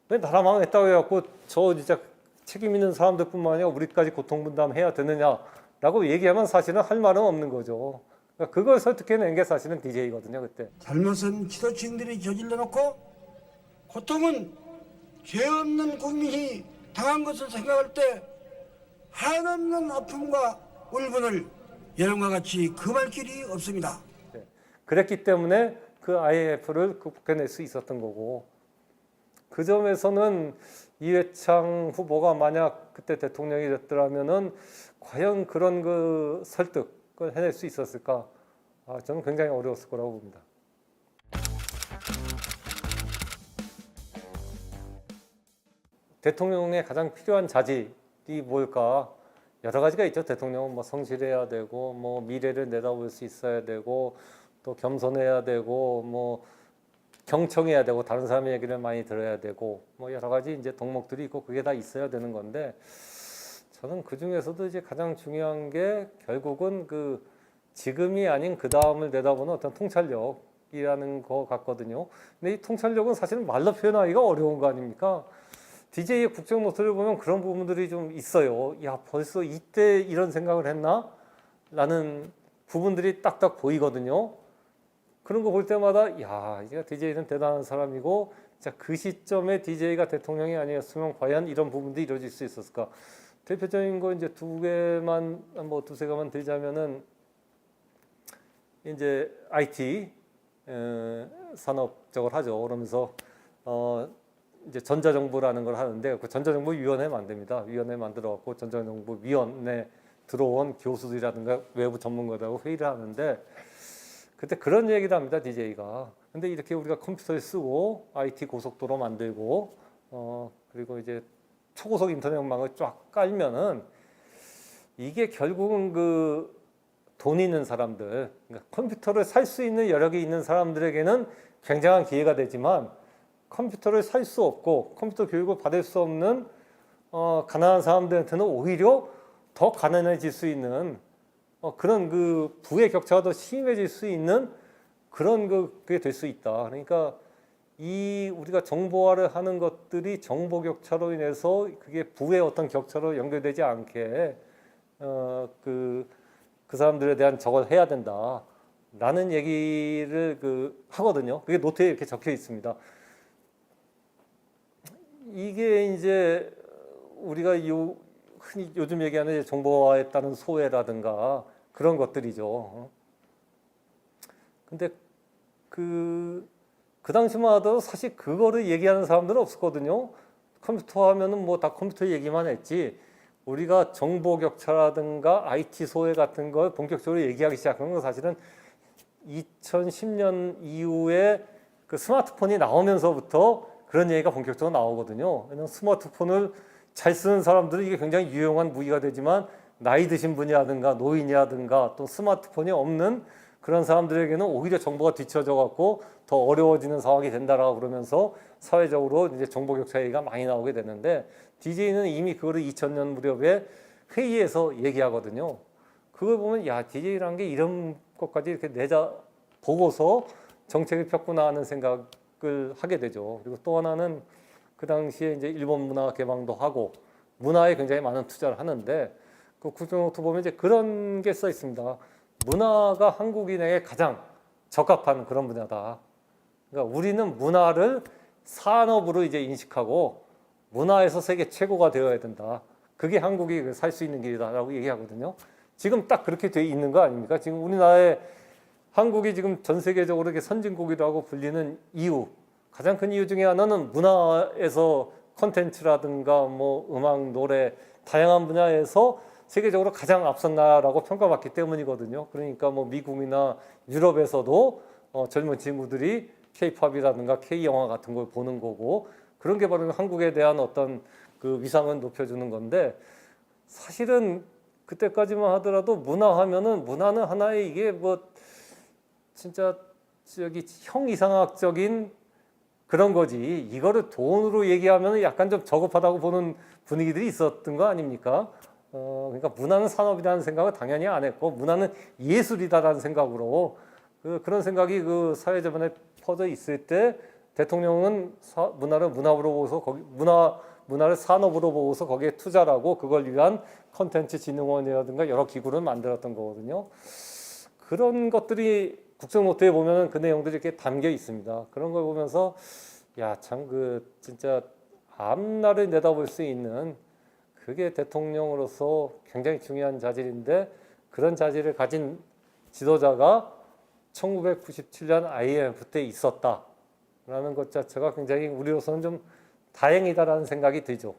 왜 나라 망했다고 해갖고 저 진짜 책임 있는 사람들뿐만 아니라 우리까지 고통분담해야 되느냐라고 얘기하면 사실은 할 말은 없는 거죠. 그러니까 그걸 설득해낸 게 사실은 DJ거든요 그때. 잘못은 지도층들이 저질러 놓고 고통은 죄 없는 국민이 당한 것을 생각할 때 한없는 아픔과 울분을 여러분과 같이 금할 길이 없습니다. 네. 그랬기 때문에 그 IMF를 극복해낼 수 있었던 거고 그 점에서는 이회창 후보가 만약 그때 대통령이 됐더라면은 과연 그런 그 설득을 해낼 수 있었을까? 저는 굉장히 어려웠을 거라고 봅니다. 대통령의 가장 필요한 자질이 뭘까? 여러 가지가 있죠. 대통령은 뭐 성실해야 되고, 뭐 미래를 내다볼 수 있어야 되고, 또 겸손해야 되고, 뭐 경청해야 되고, 다른 사람의 얘기를 많이 들어야 되고, 뭐 여러 가지 이제 덕목들이 있고, 그게 다 있어야 되는 건데, 저는 그 중에서도 이제 가장 중요한 게 결국은 그 지금이 아닌 그 다음을 내다보는 어떤 통찰력이라는 거 같거든요. 근데 이 통찰력은 사실은 말로 표현하기가 어려운 거 아닙니까? DJ의 국정 노트를 보면 그런 부분들이 좀 있어요. 야, 벌써 이때 이런 생각을 했나? 라는 부분들이 딱딱 보이거든요. 그런 거 볼 때마다 야, 이제 DJ는 대단한 사람이고 자, 그 시점에 DJ가 대통령이 아니었으면 과연 이런 부분들이 이루어질 수 있었을까? 대표적인 거 이제 두세 개만 들자면은 이제 IT 산업 쪽을 하죠. 그러면서 이제 전자정보라는 걸 하는데 그 전자정보위원회 만듭니다. 위원회 만들어 갖고 전자정보위원회 들어온 교수들이라든가 외부 전문가들하고 회의를 하는데 그때 그런 얘기를 합니다. DJ가. 근데 이렇게 우리가 컴퓨터를 쓰고 IT 고속도로 만들고 그리고 이제 초고속 인터넷망을 쫙 깔면은 이게 결국은 그 돈 있는 사람들, 그러니까 컴퓨터를 살 수 있는 여력이 있는 사람들에게는 굉장한 기회가 되지만 컴퓨터를 살 수 없고 컴퓨터 교육을 받을 수 없는 가난한 사람들한테는 오히려 더 가난해질 수 있는 그런 그 부의 격차가 더 심해질 수 있는 그런 그게 될 수 있다. 그러니까 이 우리가 정보화를 하는 것들이 정보 격차로 인해서 그게 부의 어떤 격차로 연결되지 않게 그 사람들에 대한 저걸 해야 된다라는 얘기를 하거든요. 그게 노트에 이렇게 적혀 있습니다. 이게 이제 우리가 흔히 요즘 얘기하는 정보화에 따른 소외라든가 그런 것들이죠. 근데 그 당시만 하더라도 사실 그거를 얘기하는 사람들은 없었거든요. 컴퓨터 하면은 뭐 다 컴퓨터 얘기만 했지. 우리가 정보 격차라든가 IT 소외 같은 걸 본격적으로 얘기하기 시작한 건 사실은 2010년 이후에 그 스마트폰이 나오면서부터 그런 얘기가 본격적으로 나오거든요. 왜냐하면 스마트폰을 잘 쓰는 사람들은 이게 굉장히 유용한 무기가 되지만 나이 드신 분이라든가 노인이라든가 또 스마트폰이 없는 그런 사람들에게는 오히려 정보가 뒤처져 갖고 더 어려워지는 상황이 된다라고 그러면서 사회적으로 이제 정보 격차 얘기가 많이 나오게 되는데 DJ는 이미 그거를 2000년 무렵에 회의에서 얘기하거든요. 그걸 보면 야 DJ라는 게 이런 것까지 이렇게 내자 보고서 정책을 폈구나 하는 생각을 하게 되죠. 그리고 또 하나는 그 당시에 이제 일본 문화 개방도 하고 문화에 굉장히 많은 투자를 하는데 그 국정노트 보면 이제 그런 게 써 있습니다. 문화가 한국인에게 가장 적합한 그런 분야다. 그러니까 우리는 문화를 산업으로 이제 인식하고 문화에서 세계 최고가 되어야 된다. 그게 한국이 살 수 있는 길이다라고 얘기하거든요. 지금 딱 그렇게 돼 있는 거 아닙니까? 지금 우리나라의 한국이 지금 전 세계적으로 이렇게 선진국이라고 불리는 이유, 가장 큰 이유 중에 하나는 문화에서 콘텐츠라든가 뭐 음악, 노래 다양한 분야에서 세계적으로 가장 앞선 나라라고 평가받기 때문이거든요. 그러니까 뭐 미국이나 유럽에서도 젊은 친구들이 K-팝이라든가 K-영화 같은 걸 보는 거고 그런 게 바로 한국에 대한 어떤 그 위상을 높여주는 건데 사실은 그때까지만 하더라도 문화는 하나의 이게 뭐 진짜 저기 형이상학적인 그런 거지. 이거를 돈으로 얘기하면 약간 좀 저급하다고 보는 분위기들이 있었던 거 아닙니까? 그러니까 문화는 산업이라는 생각을 당연히 안 했고, 문화는 예술이다라는 생각으로 그런 생각이 그 사회전반에 퍼져 있을 때 대통령은 문화를 문화로 보고서 문화를 산업으로 보고서 거기에 투자를 하고 그걸 위한 컨텐츠 진흥원이라든가 여러 기구를 만들었던 거거든요. 그런 것들이 국정노트에 보면 그 내용들이 이렇게 담겨 있습니다. 그런 걸 보면서 야, 참 그 진짜 앞날을 내다볼 수 있는 그게 대통령으로서 굉장히 중요한 자질인데 그런 자질을 가진 지도자가 1997년 IMF 때 있었다라는 것 자체가 굉장히 우리로서는 좀 다행이다라는 생각이 들죠.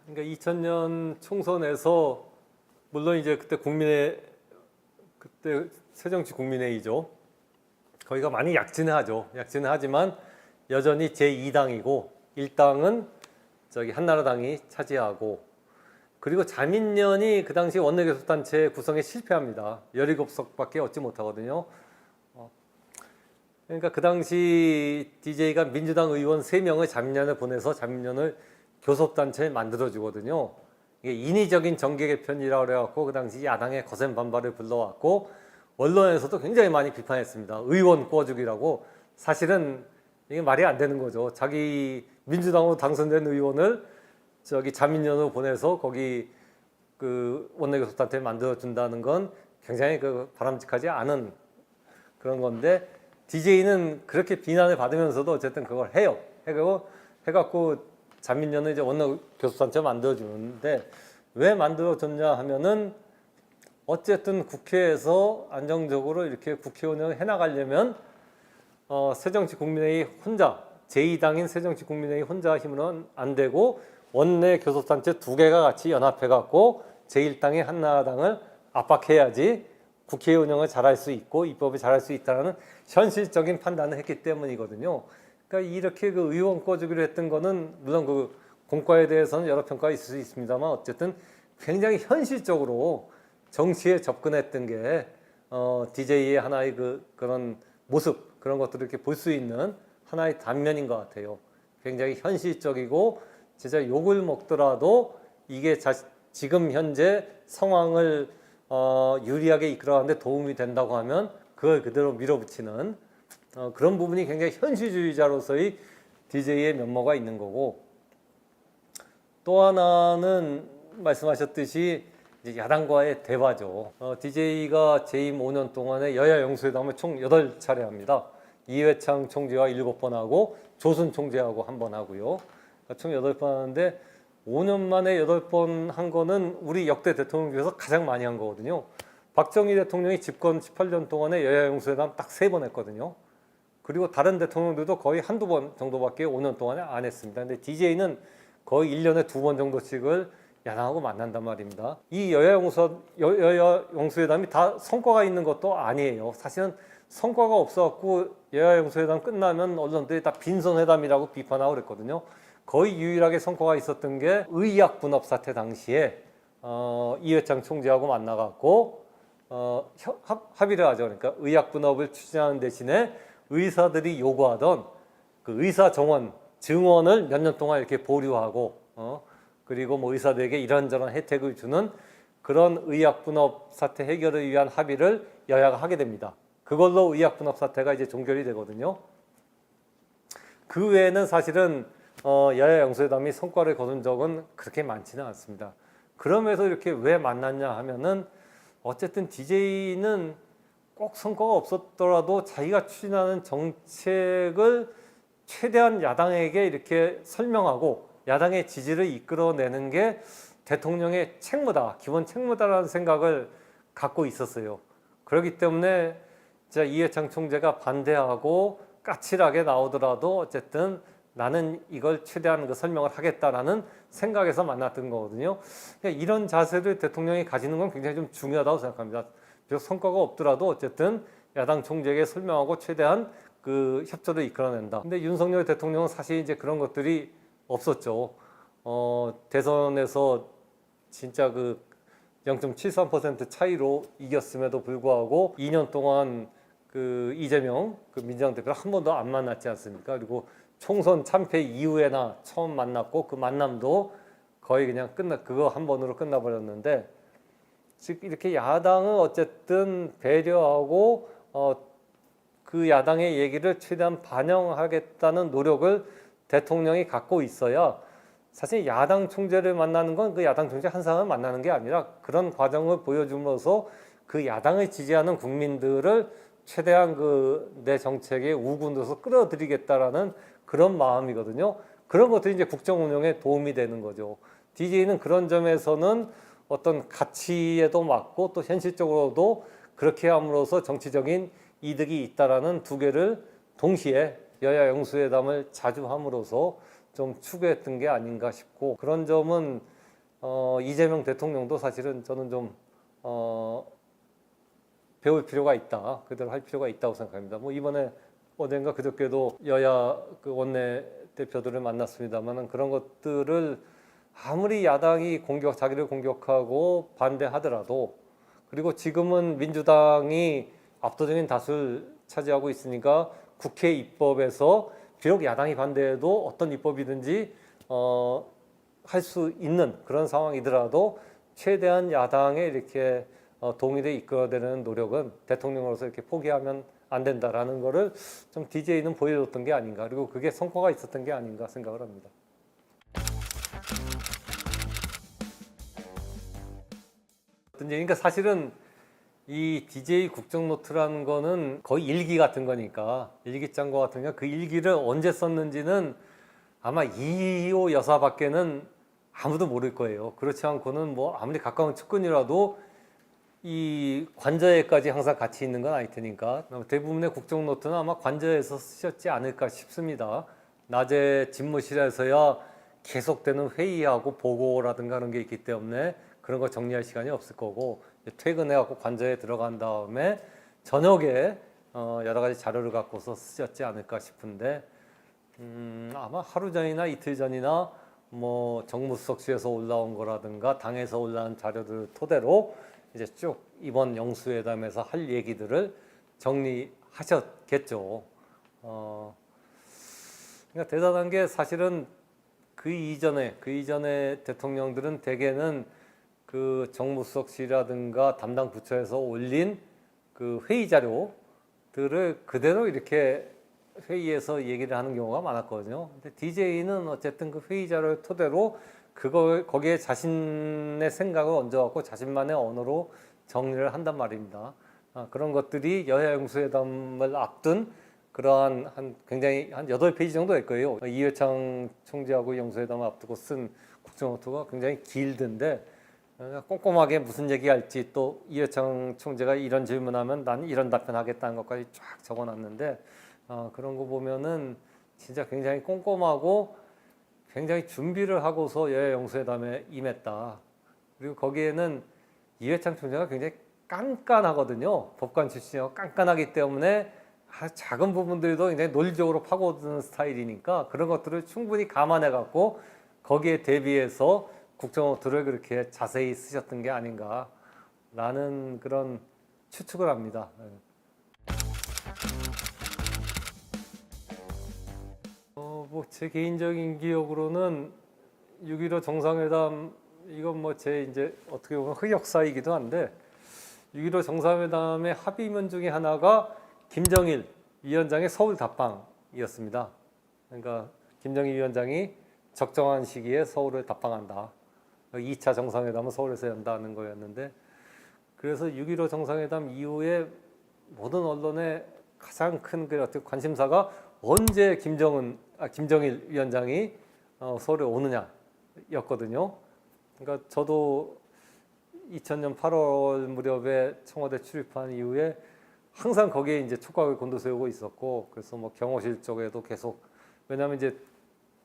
그러니까 2000년 총선에서 물론 이제 그때 새정치 국민회의죠. 거기가 많이 약진을 하죠. 약진을 하지만 여전히 제2당이고 1당은 저기 한나라당이 차지하고 그리고 자민련이 그 당시 원내교섭단체 구성에 실패합니다. 17석밖에 얻지 못하거든요. 그러니까 그 당시 DJ가 민주당 의원 3명을 자민련을 보내서 자민련을 교섭단체에 만들어주거든요. 이게 인위적인 정계 개편이라고 그래갖고 그 당시 야당의 거센 반발을 불러왔고 언론에서도 굉장히 많이 비판했습니다. 의원 꼬아주기라고. 사실은 이게 말이 안 되는 거죠. 자기 민주당으로 당선된 의원을 저기 자민련으로 보내서 거기 그 원내교섭단체에 만들어준다는 건 굉장히 그 바람직하지 않은 그런 건데 DJ는 그렇게 비난을 받으면서도 어쨌든 그걸 해요. 해갖고 자민련을 이제 원내교섭단체 만들어주는데 왜 만들어줬냐 하면은 어쨌든 국회에서 안정적으로 이렇게 국회 운영을 해나가려면 새정치국민회의 혼자 제2당인 새정치국민회의 혼자 힘으로는 안 되고 원내 교섭단체 2개가 같이 연합해갖고 제1당의 한나라당을 압박해야지 국회 운영을 잘할 수 있고 입법을 잘할 수 있다는 현실적인 판단을 했기 때문이거든요. 그러니까 이렇게 그 의원 꿔주기로 했던 거는 물론 그 공과에 대해서는 여러 평가가 있을 수 있습니다만 어쨌든 굉장히 현실적으로 정치에 접근했던 게 DJ의 하나의 그런 모습 그런 것들을 이렇게 볼 수 있는 하나의 단면인 것 같아요. 굉장히 현실적이고 진짜 욕을 먹더라도 이게 지금 현재 상황을 유리하게 이끌어가는데 도움이 된다고 하면 그걸 그대로 밀어붙이는 그런 부분이 굉장히 현실주의자로서의 DJ의 면모가 있는 거고 또 하나는 말씀하셨듯이 이제 야당과의 대화죠. DJ가 재임 5년 동안에 여야 영수회담을 총 8차례 합니다. 이회창 총재와 7번 하고 조순 총재하고 1번 하고요. 그러니까 총 8번 하는데 5년 만에 8번 한 거는 우리 역대 대통령 중에서 가장 많이 한 거거든요. 박정희 대통령이 집권 18년 동안에 여야 영수회담 딱 3번 했거든요. 그리고 다른 대통령들도 거의 한두 번 정도밖에 5년 동안에 안 했습니다. 근데 DJ는 거의 1년에 2번 정도씩을 야당하고 만난단 말입니다. 이 여야 영수회담이 다 성과가 있는 것도 아니에요. 사실은 성과가 없어갖고 여야 영수회담 끝나면 언론들이 다 빈손회담이라고 비판하고 그랬거든요. 거의 유일하게 성과가 있었던 게 의약분업 사태 당시에 이회창 총재하고 만나갖고 합의를 하죠. 그러니까 의약분업을 추진하는 대신에 의사들이 요구하던 그 의사 정원 증원을 몇 년 동안 이렇게 보류하고 그리고 뭐 의사들에게 이런저런 혜택을 주는 그런 의약분업 사태 해결을 위한 합의를 여야가 하게 됩니다. 그걸로 의약분업 사태가 이제 종결이 되거든요. 그 외에는 사실은 여야 영수회담이 성과를 거둔 적은 그렇게 많지는 않습니다. 그럼에도 이렇게 왜 만났냐 하면은 어쨌든 DJ는 꼭 성과가 없었더라도 자기가 추진하는 정책을 최대한 야당에게 이렇게 설명하고 야당의 지지를 이끌어내는 게 대통령의 책무다, 기본 책무다라는 생각을 갖고 있었어요. 그렇기 때문에 진짜 이회창 총재가 반대하고 까칠하게 나오더라도 어쨌든 나는 이걸 최대한 그 설명을 하겠다라는 생각에서 만났던 거거든요. 그러니까 이런 자세를 대통령이 가지는 건 굉장히 좀 중요하다고 생각합니다. 비록 성과가 없더라도 어쨌든 야당 총재에게 설명하고 최대한 그 협조를 이끌어낸다. 근데 윤석열 대통령은 사실 이제 그런 것들이 없었죠. 대선에서 진짜 그 0.73% 차이로 이겼음에도 불구하고 2년 동안 그 이재명 그 민주당 대표를 한 번도 안 만났지 않습니까? 그리고 총선 참패 이후에나 처음 만났고 그 만남도 거의 그냥 그거 한 번으로 끝나버렸는데, 즉 이렇게 야당은 어쨌든 배려하고 그 야당의 얘기를 최대한 반영하겠다는 노력을 대통령이 갖고 있어야, 사실 야당 총재를 만나는 건 그 야당 총재 한 사람을 만나는 게 아니라 그런 과정을 보여줌으로써 그 야당을 지지하는 국민들을 최대한 그 내 정책의 우군으로서 끌어들이겠다라는 그런 마음이거든요. 그런 것들이 이제 국정 운영에 도움이 되는 거죠. DJ는 그런 점에서는 어떤 가치에도 맞고 또 현실적으로도 그렇게 함으로써 정치적인 이득이 있다라는 두 개를 동시에 여야 영수회담을 자주 함으로써 좀 추구했던 게 아닌가 싶고, 그런 점은 이재명 대통령도 사실은 저는 좀 배울 필요가 있다, 그대로 할 필요가 있다고 생각합니다. 뭐 이번에 어젠가 그저께도 여야 그 원내 대표들을 만났습니다만은 그런 것들을 아무리 야당이 자기를 공격하고 반대하더라도, 그리고 지금은 민주당이 압도적인 다수를 차지하고 있으니까 국회 입법에서 비록 야당이 반대해도 어떤 입법이든지 할 수 있는 그런 상황이더라도 최대한 야당에 이렇게 동의를 이끌어내는 노력은 대통령으로서 이렇게 포기하면 안 된다라는 거를 좀 DJ는 보여줬던 게 아닌가, 그리고 그게 성과가 있었던 게 아닌가 생각을 합니다. 그러니까 사실은 이 DJ 국정노트라는 거는 거의 일기 같은 거니까, 일기장과 같은 거니까 그 일기를 언제 썼는지는 아마 이호 여사밖에는 아무도 모를 거예요. 그렇지 않고는 뭐 아무리 가까운 측근이라도 이 관저에까지 항상 같이 있는 건 아닐 테니까 대부분의 국정노트는 아마 관저에서 쓰셨지 않을까 싶습니다. 낮에 집무실에서야 계속되는 회의하고 보고라든가 그런 게 있기 때문에 그런 거 정리할 시간이 없을 거고, 퇴근해갖고 관저에 들어간 다음에 저녁에 여러 가지 자료를 갖고서 쓰셨지 않을까 싶은데, 아마 하루 전이나 이틀 전이나 뭐 정무수석실에서 올라온 거라든가 당에서 올라온 자료들을 토대로 이제 쭉 이번 영수회담에서 할 얘기들을 정리하셨겠죠. 그러니까 대단한 게 사실은 그 이전에 대통령들은 대개는 그 정무수석실이라든가 담당 부처에서 올린 그 회의 자료들을 그대로 이렇게 회의에서 얘기를 하는 경우가 많았거든요. 근데 DJ는 어쨌든 그 회의 자료를 토대로 거기에 자신의 생각을 얹어갖고 자신만의 언어로 정리를 한단 말입니다. 그런 것들이 여야 영수회담을 앞둔 그러한 굉장히 한 8페이지 정도 될 거예요. 이회창 총재하고 영수회담을 앞두고 쓴 국정노트가 굉장히 길던데, 꼼꼼하게 무슨 얘기할지, 또 이회창 총재가 이런 질문하면 난 이런 답변하겠다는 것까지 쫙 적어놨는데, 그런 거 보면은 진짜 굉장히 꼼꼼하고 굉장히 준비를 하고서 여야 영수회담에 임했다. 그리고 거기에는 이회창 총재가 굉장히 깐깐하거든요. 법관 출신이고 깐깐하기 때문에 작은 부분들도 굉장히 논리적으로 파고드는 스타일이니까 그런 것들을 충분히 감안해 갖고 거기에 대비해서 국정노트를 그렇게 자세히 쓰셨던 게 아닌가라는 그런 추측을 합니다. 뭐 제 개인적인 기억으로는 6.15 정상회담, 이건 뭐 제 이제 어떻게 보면 흑역사이기도 한데, 6.15 정상회담의 합의문 중에 하나가 김정일 위원장의 서울 답방이었습니다. 그러니까 김정일 위원장이 적정한 시기에 서울을 답방한다. 2차 정상회담은 서울에서 연다는 거였는데, 그래서 6.15 정상회담 이후에 모든 언론의 가장 큰 관심사가 언제 김정일 위원장이 서울에 오느냐였거든요. 그러니까 저도 2000년 8월 무렵에 청와대 출입한 이후에 항상 거기에 이제 촉각을 곤두세우고 있었고, 그래서 뭐 경호실 쪽에도 계속, 왜냐하면 이제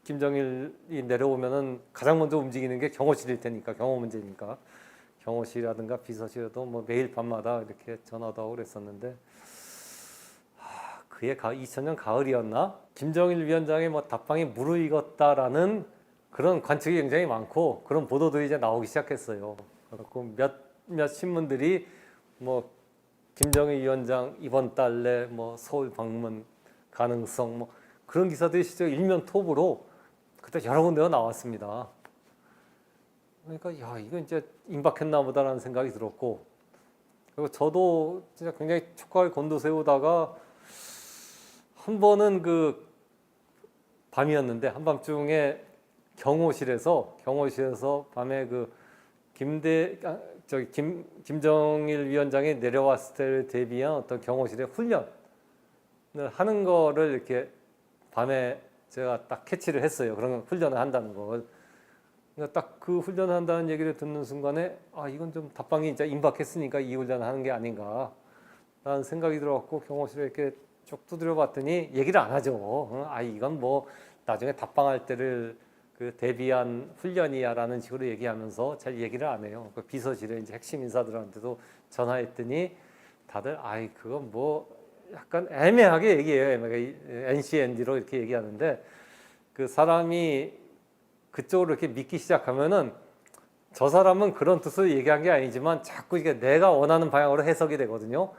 김정일이 내려오면은 가장 먼저 움직이는 게 경호실일 테니까, 경호 문제니까 경호실이라든가 비서실에도 뭐 매일 밤마다 이렇게 전화도 하고 그랬었는데, 그해 2000년 가을이었나? 김정일 위원장의 뭐 답방이 무르익었다라는 그런 관측이 굉장히 많고 그런 보도들이 이제 나오기 시작했어요. 그래서 몇 몇몇 신문들이 뭐 김정일 위원장 이번 달 내 뭐 서울 방문 가능성 뭐 그런 기사들이 실제 일면 톱으로 그때 여러 군데가 나왔습니다. 그러니까 야 이거 이제 임박했나 보다라는 생각이 들었고, 그리고 저도 진짜 굉장히 촉각을 곤두세우다가 한 번은 그 밤이었는데 한밤중에 경호실에서 밤에 그 김정일 위원장이 내려왔을 때를 대비한 어떤 경호실의 훈련을 하는 거를 이렇게 밤에 제가 딱 캐치를 했어요. 그런 훈련을 한다는 걸. 그러니까 딱 그 훈련을 한다는 얘기를 듣는 순간에 아 이건 좀 답방이 이제 임박했으니까 이 훈련을 하는 게 아닌가 라는 생각이 들어갖고 경호실에 이렇게 쭉 두드려 봤더니 얘기를 안 하죠. 아 이건 뭐 나중에 답방할 때를 그 대비한 훈련이야라는 식으로 얘기하면서 잘 얘기를 안 해요. 그 비서실에 이제 핵심 인사들한테도 전화했더니 다들 아이 그건 뭐 약간 애매하게 얘기해요. NCND로 이렇게 얘기하는데 그 사람이 그쪽으로 이렇게 믿기 시작하면은 저 사람은 그런 뜻으로 얘기한 게 아니지만 자꾸 이게 내가 원하는 방향으로 해석이 되거든요.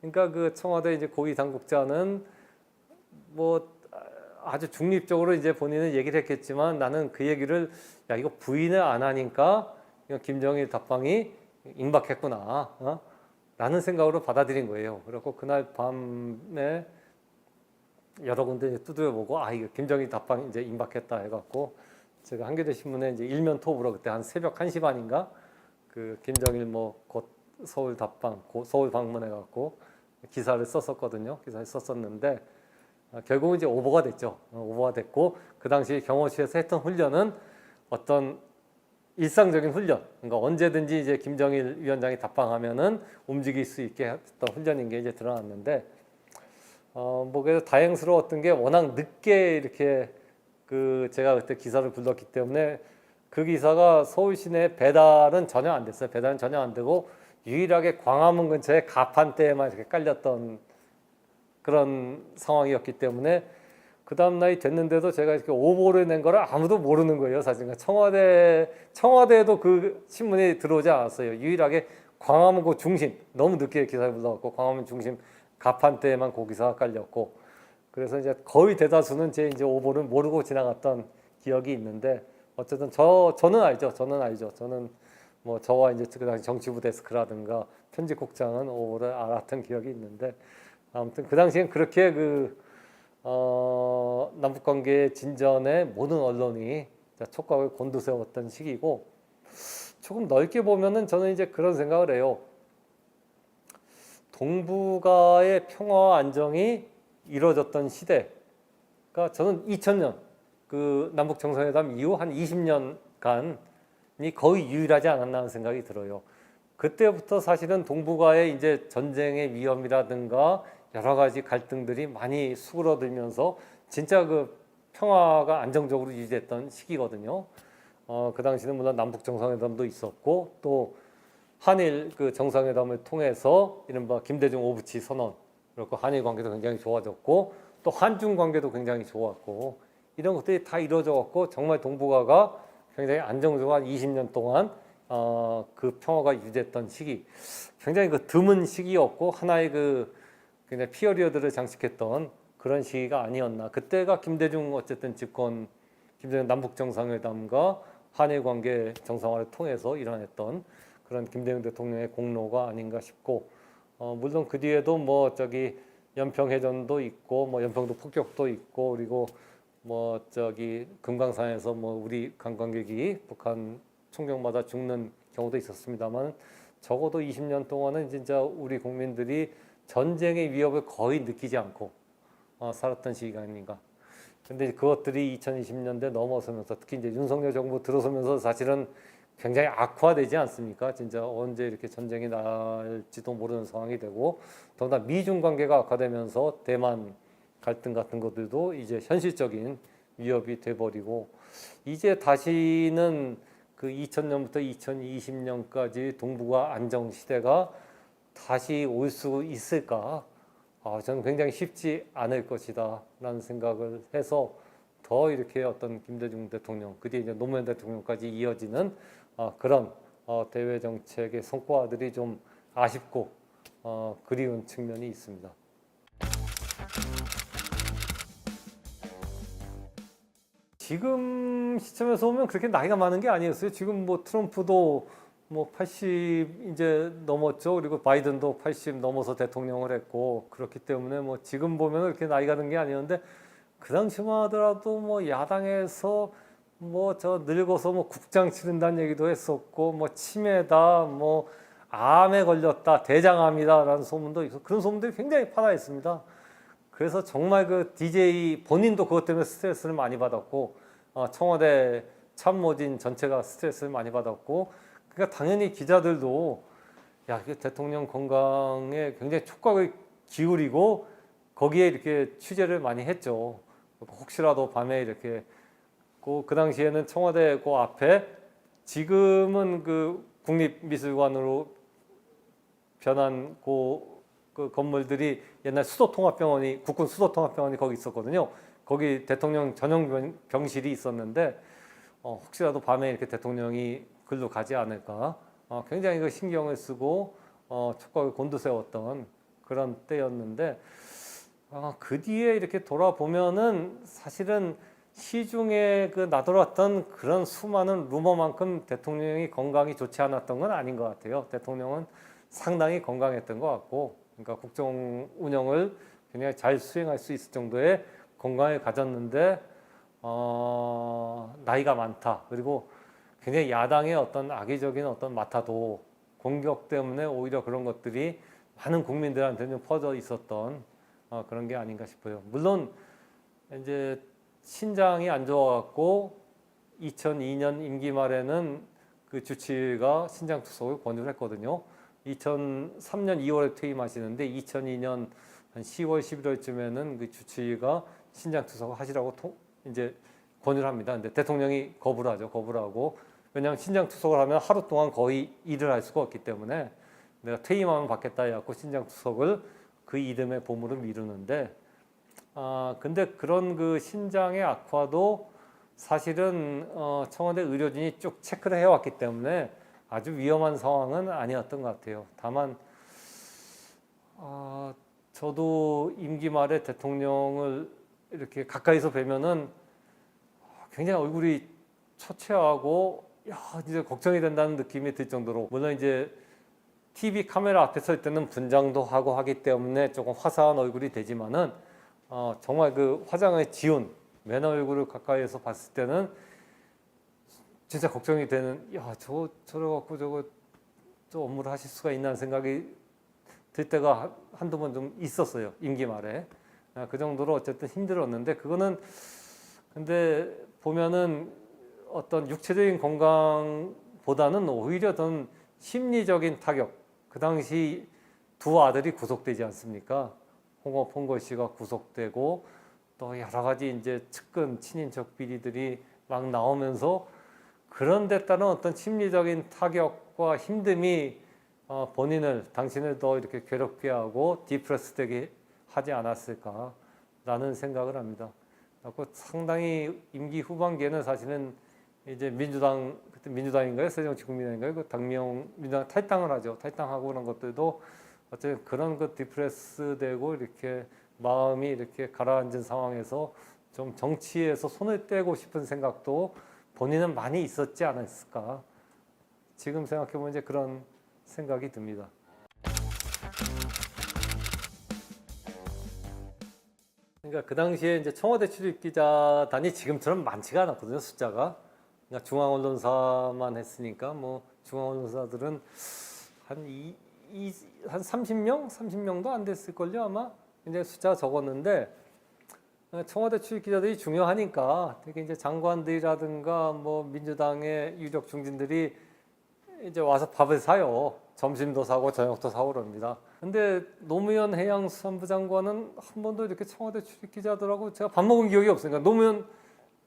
그러니까 그 청와대 이제 고위 당국자는 뭐 아주 중립적으로 이제 본인은 얘기를 했겠지만 나는 그 얘기를 야 이거 부인을 안 하니까 김정일 답방이 임박했구나 라는 생각으로 받아들인 거예요. 그래서 그날 밤에 여러 군데 이제 두드려보고 아 이거 김정일 답방이 이제 임박했다 해갖고 제가 한겨레 신문에 이제 일면 톱으로 그때 한 새벽 1시 반인가 그 김정일 뭐 곧 서울 답방 서울 방문해갖고 기사를 썼었거든요. 기사를 썼었는데 결국은 이제 오버가 됐죠. 오버가 됐고 그 당시 경호실에서 했던 훈련은 어떤 일상적인 훈련, 그러니까 언제든지 이제 김정일 위원장이 답방하면은 움직일 수 있게 했던 훈련인 게 이제 드러났는데 뭐 그래서 다행스러웠던 게 워낙 늦게 이렇게 그 제가 그때 기사를 불렀기 때문에 그 기사가 서울 시내 배달은 전혀 안 됐어요. 배달은 전혀 안 되고 유일하게 광화문 근처에 가판대에만 이렇게 깔렸던 그런 상황이었기 때문에 그 다음 날이 됐는데도 제가 이렇게 오보를 낸 거를 아무도 모르는 거예요. 사실 청와대에도 그 신문이 들어오지 않았어요. 유일하게 광화문 그 중심 너무 늦게 기사를 불러갖고 광화문 중심 가판대에만 그 기사가 깔렸고 그래서 이제 거의 대다수는 제 이제 오보를 모르고 지나갔던 기억이 있는데 어쨌든 저는 알죠. 저는 뭐 저와 이제 그 당시 정치부 데스크라든가 편집국장은 오보를 알았던 기억이 있는데 아무튼 그 당시엔 그렇게 남북관계 진전에 모든 언론이 촉각을 곤두세웠던 시기고 조금 넓게 보면은 저는 이제 그런 생각을 해요. 동북아의 평화와 안정이 이루어졌던 시대가 저는 2000년 그 남북 정상회담 이후 한 20년간이 거의 유일하지 않았나 하는 생각이 들어요. 그때부터 사실은 동북아의 이제 전쟁의 위험이라든가 여러 가지 갈등들이 많이 수그러들면서 진짜 그 평화가 안정적으로 유지됐던 시기거든요. 그 당시는 물론 남북 정상회담도 있었고 또 한일 그 정상회담을 통해서 이른바 김대중 오부치 선언 그리고 한일 관계도 굉장히 좋아졌고 또 한중 관계도 굉장히 좋았고 이런 것들이 다 이루어졌고 정말 동북아가 굉장히 안정적으로 한 20년 동안 그 평화가 유지됐던 시기 굉장히 그 드문 시기였고 하나의 그 굉장히 피어리어드를 장식했던 그런 시기가 아니었나. 그때가 김대중 어쨌든 집권 김대중 남북 정상회담과 한일 관계 정상화를 통해서 일어났던 그런 김대중 대통령의 공로가 아닌가 싶고 물론 그 뒤에도 뭐 저기 연평해전도 있고 뭐 연평도 폭격도 있고 그리고 뭐 저기 금강산에서 뭐 우리 관광객이 북한 총격마다 죽는 경우도 있었습니다만 적어도 20년 동안은 진짜 우리 국민들이 전쟁의 위협을 거의 느끼지 않고 살았던 시기가 아닌가. 근데 그것들이 2020년대 넘어서면서 특히 이제 윤석열 정부 들어서면서 사실은 굉장히 악화되지 않습니까? 진짜 언제 이렇게 전쟁이 날지도 모르는 상황이 되고 더구나 미중 관계가 악화되면서 대만 갈등 같은 것들도 이제 현실적인 위협이 돼버리고 이제 다시는 그 2000년부터 2020년까지 동북아 안정 시대가 다시 올 수 있을까? 저는 굉장히 쉽지 않을 것이다 라는 생각을 해서 더 이렇게 어떤 김대중 대통령 그 뒤에 이제 노무현 대통령까지 이어지는 그런 대외 정책의 성과들이 좀 아쉽고 그리운 측면이 있습니다. 지금 시점에서 보면 그렇게 나이가 많은 게 아니었어요. 지금 뭐 트럼프도 뭐 80 이제 넘었죠. 그리고 바이든도 80 넘어서 대통령을 했고 그렇기 때문에 뭐 지금 보면 그렇게 나이가 든 게 아니었는데 그 당시만 하더라도 뭐 야당에서 뭐 저 늙어서 뭐 국장 치른다는 얘기도 했었고 뭐 치매다 뭐 암에 걸렸다 대장암이다라는 소문도 있고 그런 소문들이 굉장히 파다했습니다. 그래서 정말 그 DJ 본인도 그것 때문에 스트레스를 많이 받았고 청와대 참모진 전체가 스트레스를 많이 받았고 그러니까 당연히 기자들도 야, 이게 대통령 건강에 굉장히 촉각을 기울이고 거기에 이렇게 취재를 많이 했죠. 혹시라도 밤에 이렇게 그 당시에는 청와대 그 앞에 지금은 그 국립미술관으로 변한 그 건물들이 옛날 수도통합병원이 국군 수도통합병원이 거기 있었거든요. 거기 대통령 전용 병실이 있었는데 혹시라도 밤에 이렇게 대통령이 글로 가지 않을까 굉장히 그 신경을 쓰고 촉각을 곤두세웠던 그런 때였는데 그 뒤에 이렇게 돌아보면은 사실은 시중에 그 나돌았던 그런 수많은 루머만큼 대통령이 건강이 좋지 않았던 건 아닌 것 같아요. 대통령은 상당히 건강했던 것 같고, 그러니까 국정 운영을 굉장히 잘 수행할 수 있을 정도의 건강을 가졌는데 나이가 많다. 그리고 굉장히 야당의 어떤 악의적인 어떤 마타도 공격 때문에 오히려 그런 것들이 많은 국민들한테 좀 퍼져 있었던 그런 게 아닌가 싶어요. 물론 이제 신장이 안 좋아갖고 2002년 임기 말에는 그 주치의가 신장 투석을 권유를 했거든요. 2003년 2월에 퇴임하시는데 2002년 한 10월, 11월쯤에는 그 주치의가 신장 투석을 하시라고 이제 권유를 합니다. 근데 대통령이 거부를 하죠. 거부를 하고 왜냐하면 신장 투석을 하면 하루 동안 거의 일을 할 수가 없기 때문에 내가 퇴임하면 받겠다 해갖고 신장 투석을 그 이름의 보물을 미루는데 근데 그런 그 신장의 악화도 사실은 청와대 의료진이 쭉 체크를 해왔기 때문에 아주 위험한 상황은 아니었던 것 같아요. 다만 저도 임기 말에 대통령을 이렇게 가까이서 뵈면은 굉장히 얼굴이 처체하고 야 이제 걱정이 된다는 느낌이 들 정도로 물론 이제 TV 카메라 앞에 설 때는 분장도 하고 하기 때문에 조금 화사한 얼굴이 되지만은 정말 그 화장을 지운 맨 얼굴을 가까이에서 봤을 때는 진짜 걱정이 되는 저래 갖고 저 업무를 하실 수가 있나 생각이 들 때가 한두 번 좀 있었어요. 임기 말에. 그 정도로 어쨌든 힘들었는데 그거는 근데 보면은 어떤 육체적인 건강보다는 오히려 더 심리적인 타격. 그 당시 두 아들이 구속되지 않습니까? 홍업 홍걸 씨가 구속되고 또 여러 가지 이제 측근 친인척 비리들이 막 나오면서 그런 데 따른 어떤 심리적인 타격과 힘듦이 당신을 더 이렇게 괴롭게 하고 디프레스되게 하지 않았을까라는 생각을 합니다. 그래서 상당히 임기 후반기에는 사실은 이제 그때 민주당인가요? 새정치국민당인가요? 그 민주당 탈당을 하죠. 탈당하고 그런 것들도 어쨌든 그런 그 디프레스되고 이렇게 마음이 이렇게 가라앉은 상황에서 좀 정치에서 손을 떼고 싶은 생각도 본인은 많이 있었지 않았을까. 지금 생각해보면 이제 그런 생각이 듭니다. 그러니까 그 당시에 이제 청와대 출입기자단이 지금처럼 많지가 않았거든요, 숫자가. 그러니까 중앙언론사만 했으니까 뭐 중앙언론사들은 한 30명? 30명도 안 됐을걸요, 아마. 굉장히 숫자가 적었는데 청와대 출입기자들이 중요하니까 되게 이제 장관들이라든가 뭐 민주당의 유력 중진들이 이제 와서 밥을 사요. 점심도 사고 저녁도 사고 그럽니다. 근데 노무현 해양수산부 장관은 한 번도 이렇게 청와대 출입기자들하고 제가 밥 먹은 기억이 없으니까 노무현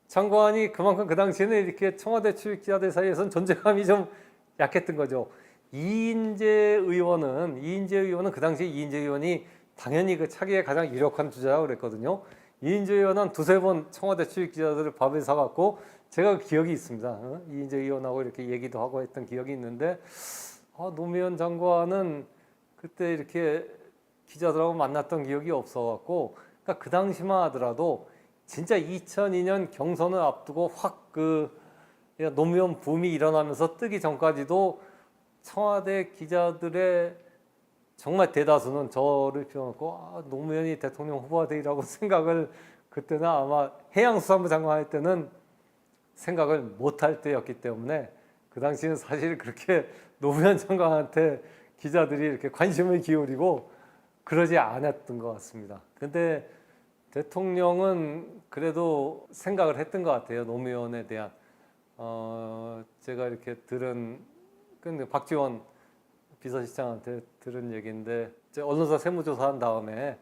장관이 그만큼 그 당시에는 이렇게 청와대 출입기자들 사이에서는 존재감이 좀 약했던 거죠. 이인재 의원은 그 당시에 이인재 의원이 당연히 그 차기의 가장 유력한 주자라고 그랬거든요. 이인재 의원은 두세 번 청와대 출입 기자들을 밥을 사갖고 제가 그 기억이 있습니다. 이인재 의원하고 이렇게 얘기도 하고 했던 기억이 있는데 노무현 장관은 그때 이렇게 기자들하고 만났던 기억이 없어갖고 그러니까 그 당시만 하더라도 진짜 2002년 경선을 앞두고 확 노무현 붐이 일어나면서 뜨기 전까지도 청와대 기자들의 정말 대다수는 저를 비워놓고 노무현이 대통령 후보가 되리라고 생각을 그때는 아마 해양수산부 장관 할 때는 생각을 못할 때였기 때문에 그 당시는 사실 그렇게 노무현 장관한테 기자들이 이렇게 관심을 기울이고 그러지 않았던 것 같습니다. 근데 대통령은 그래도 생각을 했던 것 같아요. 노무현에 대한 제가 이렇게 들은 근데 박지원 비서실장한테 들은 얘기인데 언론사 세무조사한 다음에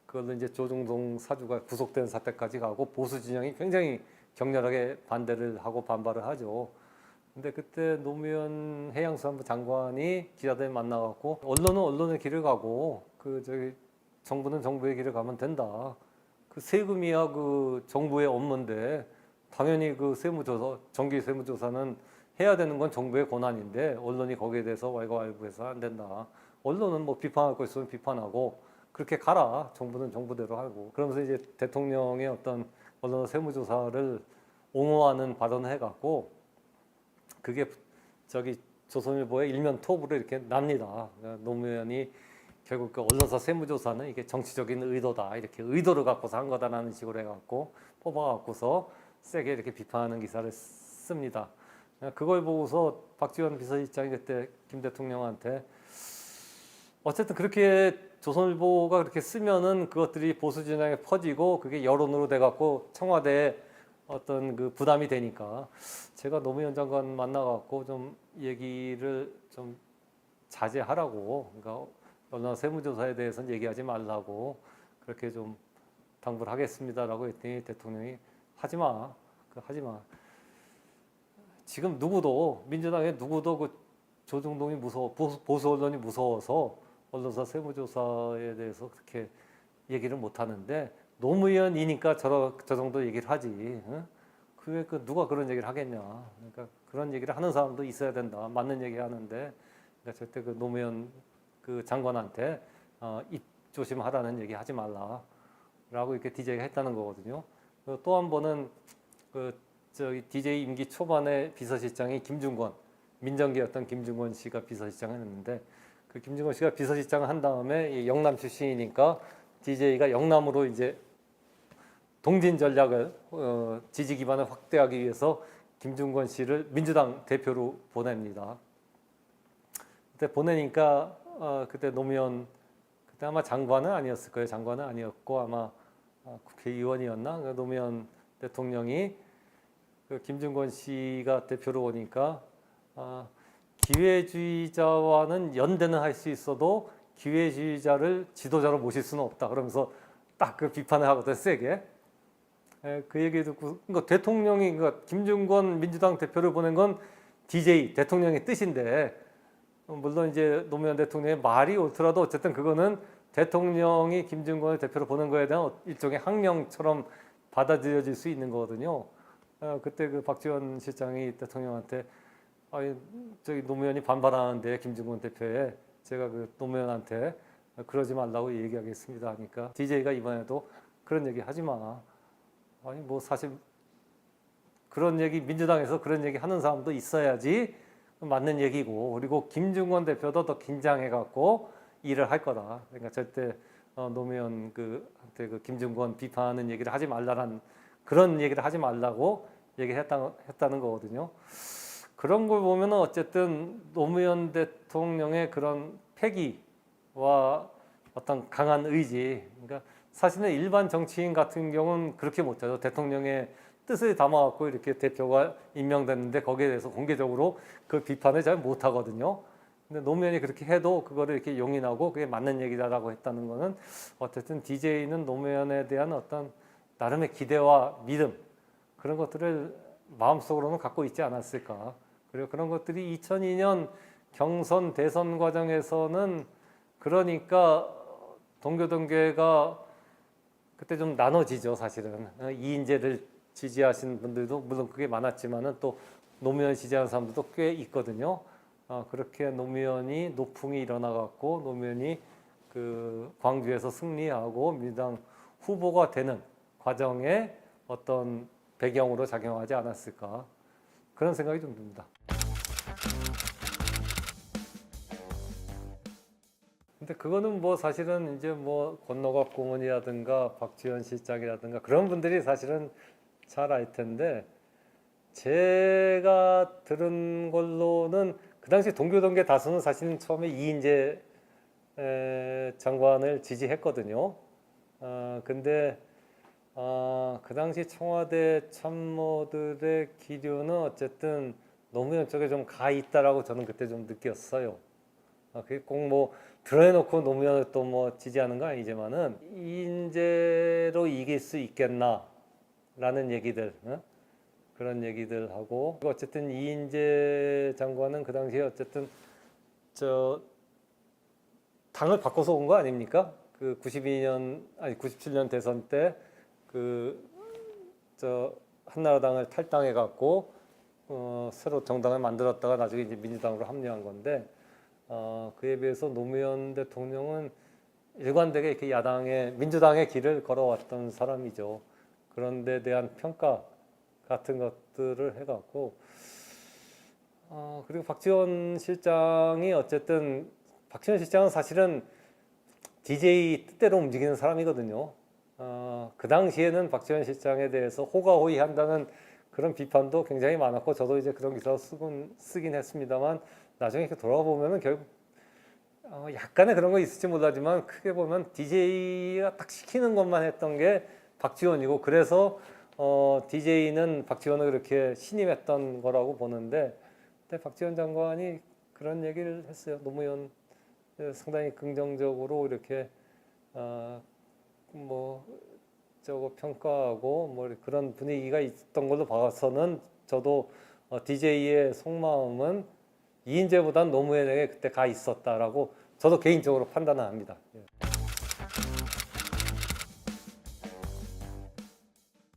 그걸로 이제 조중동 사주가 구속된 사태까지 가고 보수 진영이 굉장히 격렬하게 반대를 하고 반발을 하죠. 근데 그때 노무현 해양수산부 장관이 기자들 만나갖고 언론은 언론의 길을 가고 정부는 정부의 길을 가면 된다. 그 세금이야 그 정부의 업무인데 당연히 그 세무조사 정기 세무조사는 해야 되는 건 정부의 권한인데 언론이 거기에 대해서 왈가왈부해서 안 된다. 언론은 뭐 비판할 거 있으면 비판하고 그렇게 가라. 정부는 정부대로 하고. 그러면서 이제 대통령의 어떤 언론 세무조사를 옹호하는 발언을 해갖고 그게 조선일보의 일면 톱으로 이렇게 납니다. 그러니까 노무현이 결국 그 언론사 세무조사는 이게 정치적인 의도다. 이렇게 의도를 갖고서 한 거다라는 식으로 해갖고 뽑아갖고서 세게 이렇게 비판하는 기사를 씁니다. 그걸 보고서 박지원 비서실장이 그때 김 대통령한테 어쨌든 그렇게 조선일보가 그렇게 쓰면은 그것들이 보수 진영에 퍼지고 그게 여론으로 돼갖고 청와대에 어떤 그 부담이 되니까 제가 노무현 장관 만나갖고 좀 얘기를 좀 자제하라고 그러니까 언론 세무조사에 대해서는 얘기하지 말라고 그렇게 좀 당부를 하겠습니다라고 했더니 대통령이 하지마 하지마. 지금 누구도 민주당의 누구도 그 조중동이 무서워 보수 언론이 무서워서 언론사 세무조사에 대해서 그렇게 얘기를 못 하는데 노무현이니까 저 정도 얘기를 하지. 응? 그게 누가 그런 얘기를 하겠냐. 그러니까 그런 얘기를 하는 사람도 있어야 된다. 맞는 얘기 하는데 그러니까 절대 그 노무현 그 장관한테 입 조심하라는 얘기 하지 말라라고 이렇게 DJ가 했다는 거거든요. 또 한 번은 DJ 임기 초반에 비서실장이 김중권 민정기였던 김중권 씨가 비서실장을 했는데 그 김중권 씨가 비서실장을 한 다음에 영남 출신이니까 DJ가 영남으로 이제 동진 전략을 지지 기반을 확대하기 위해서 김중권 씨를 민주당 대표로 보냅니다. 그때 보내니까 그때 노무현 그때 아마 장관은 아니었을 거예요. 장관은 아니었고 아마 국회의원이었나? 노무현 대통령이 그 김중권 씨가 대표로 오니까 기회주의자와는 연대는 할 수 있어도 기회주의자를 지도자로 모실 수는 없다. 그러면서 딱 그 비판을 하거든 세게. 그 얘기 듣고 그러니까 대통령이 그러니까 김중권 민주당 대표를 보낸 건 DJ 대통령의 뜻인데 물론 이제 노무현 대통령의 말이 옳더라도 어쨌든 그거는 대통령이 김중권을 대표로 보낸 거에 대한 일종의 항명처럼 받아들여질 수 있는 거거든요. 그때 그 박지원 실장이 대통령한테 저기 노무현이 반발하는데 김중권 대표에 제가 그 노무현한테 그러지 말라고 얘기하겠습니다 하니까 DJ가 이번에도 그런 얘기 하지 마. 아니 뭐 사실 그런 얘기 민주당에서 그런 얘기 하는 사람도 있어야지 맞는 얘기고 그리고 김중권 대표도 더 긴장해 갖고 일을 할 거다. 그러니까 절대 노무현 한테 그 김중권 비판하는 얘기를 하지 말라는 그런 얘기를 하지 말라고 얘기했다는 거거든요. 그런 걸 보면은 어쨌든 노무현 대통령의 그런 패기와 어떤 강한 의지, 그러니까 사실은 일반 정치인 같은 경우는 그렇게 못하죠. 대통령의 뜻을 담아갖고 이렇게 대표가 임명됐는데 거기에 대해서 공개적으로 그 비판을 잘 못하거든요. 근데 노무현이 그렇게 해도 그거를 이렇게 용인하고 그게 맞는 얘기다라고 했다는 거는 어쨌든 DJ는 노무현에 대한 어떤 나름의 기대와 믿음 그런 것들을 마음속으로는 갖고 있지 않았을까. 그리고 그런 것들이 2002년 경선 대선 과정에서는 그러니까 동교동계가 그때 좀 나눠지죠, 사실은. 이인재를 지지하신 분들도 물론 그게 많았지만은 또 노무현 지지하는 사람들도 꽤 있거든요. 그렇게 노무현이 노풍이 일어나갖고 노무현이 그 광주에서 승리하고 민주당 후보가 되는 과정에 어떤 배경으로 작용하지 않았을까 그런 생각이 좀 듭니다. 근데 그거는 뭐 사실은 이제 뭐 권노갑 고문이라든가 박지원 실장이라든가 그런 분들이 사실은 잘 알 텐데 제가 들은 걸로는 그 당시 동교동계 다수는 사실은 처음에 이인재 장관을 지지했거든요. 근데 그 당시 청와대 참모들의 기류는 어쨌든 노무현 쪽에 좀 가 있다라고 저는 그때 좀 느꼈어요. 그게 꼭 뭐 드러내놓고 노무현을 또 뭐 지지하는 건 아니지만은 이인재로 이길 수 있겠나라는 얘기들, 그런 얘기들 하고 어쨌든 이인재 장관은 그 당시에 어쨌든 저 당을 바꿔서 온 거 아닙니까? 그 97년 대선 때 그 저 한나라당을 탈당해 갖고 새로 정당을 만들었다가 나중에 이제 민주당으로 합류한 건데 그에 비해서 노무현 대통령은 일관되게 이렇게 야당의 민주당의 길을 걸어왔던 사람이죠. 그런 데 대한 평가 같은 것들을 해갖고 그리고 박지원 실장이 어쨌든 박지원 실장은 사실은 DJ 뜻대로 움직이는 사람이거든요. 그 당시에는 박지원 실장에 대해서 호가호위한다는 그런 비판도 굉장히 많았고 저도 이제 그런 기사 쓰긴 했습니다만 나중에 이렇게 돌아보면은 결국 약간의 그런 거 있을지 몰라지만 크게 보면 DJ가 딱 시키는 것만 했던 게 박지원이고 그래서 DJ는 박지원을 그렇게 신임했던 거라고 보는데 그때 박지원 장관이 그런 얘기를 했어요. 노무현 상당히 긍정적으로 이렇게 뭐 저거 평가하고 뭐 그런 분위기가 있던 걸로 봐서는 저도 DJ의 속마음은 이인재보다는 노무현에게 그때 가 있었다라고 저도 개인적으로 판단을 합니다.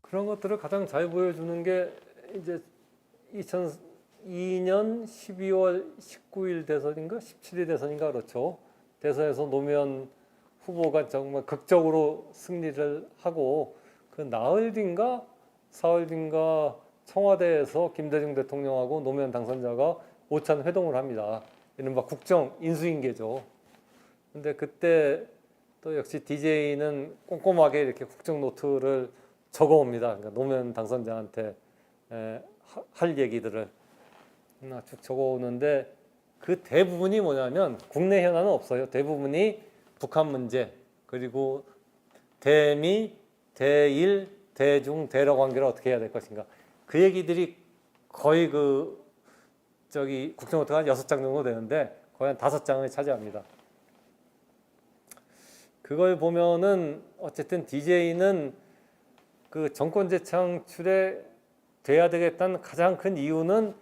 그런 것들을 가장 잘 보여주는 게 이제 2002년 12월 19일 대선인가 17일 대선인가 그렇죠. 대선에서 노무현 후보가 정말 극적으로 승리를 하고 그 나흘 뒤인가 사흘 뒤인가 청와대에서 김대중 대통령하고 노무현 당선자가 오찬 회동을 합니다. 이른바 국정 인수인계죠. 근데 그때 또 역시 DJ는 꼼꼼하게 이렇게 국정 노트를 적어옵니다. 그러니까 노무현 당선자한테 할 얘기들을 쭉 적어오는데 그 대부분이 뭐냐면 국내 현안은 없어요. 대부분이 북한 문제 그리고 대미, 대일, 대중, 대러 관계를 어떻게 해야 될 것인가 그 얘기들이 거의 그 저기 국정노트가 한 6장 정도 되는데 거의 한 5장을 차지합니다. 그걸 보면은 어쨌든 DJ는 그 정권 재창출에 돼야 되겠다는 가장 큰 이유는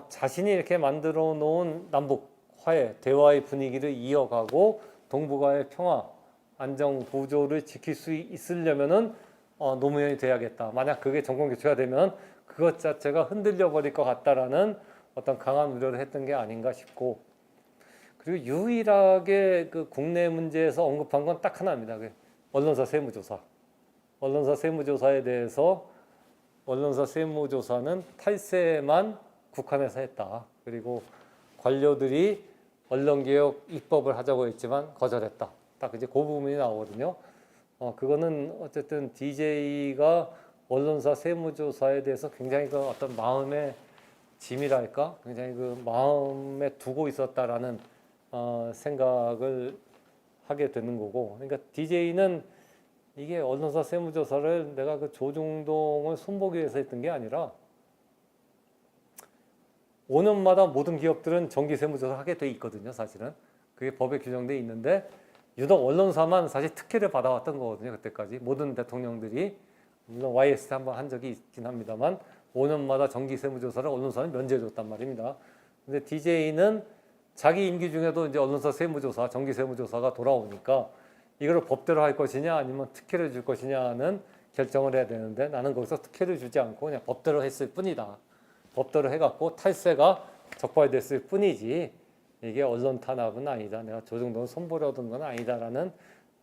자신이 이렇게 만들어 놓은 남북 화해, 대화의 분위기를 이어가고 동북아의 평화, 안정, 보조를 지킬 수 있으려면은 노무현이 돼야겠다. 만약 그게 정권 교체가 되면 그것 자체가 흔들려 버릴 것 같다라는 어떤 강한 우려를 했던 게 아닌가 싶고 그리고 유일하게 그 국내 문제에서 언급한 건 딱 하나입니다. 언론사 세무조사. 언론사 세무조사에 대해서 언론사 세무조사는 탈세만 국한에서 했다. 그리고 관료들이 언론개혁 입법을 하자고 했지만 거절했다. 딱 이제 그 부분이 나오거든요. 그거는 어쨌든 DJ가 언론사 세무조사에 대해서 굉장히 그 어떤 마음의 짐이랄까, 굉장히 그 마음에 두고 있었다라는 생각을 하게 되는 거고. 그러니까 DJ는 이게 언론사 세무조사를 내가 그 조중동을 손보기 위해서 했던 게 아니라 5년마다 모든 기업들은 정기 세무조사 하게 돼 있거든요, 사실은. 그게 법에 규정돼 있는데 유독 언론사만 사실 특혜를 받아왔던 거거든요, 그때까지. 모든 대통령들이 물론 YS 때 한번 한 적이 있긴 합니다만 5년마다 정기 세무조사를 언론사는 면제해줬단 말입니다. 근데 DJ는 자기 임기 중에도 이제 언론사 세무조사, 정기 세무조사가 돌아오니까 이걸 법대로 할 것이냐 아니면 특혜를 줄 것이냐는 결정을 해야 되는데 나는 거기서 특혜를 주지 않고 그냥 법대로 했을 뿐이다. 법대로 해갖고 탈세가 적발됐을 뿐이지 이게 언론 탄압은 아니다. 내가 조중동을 손보려던 건 아니다라는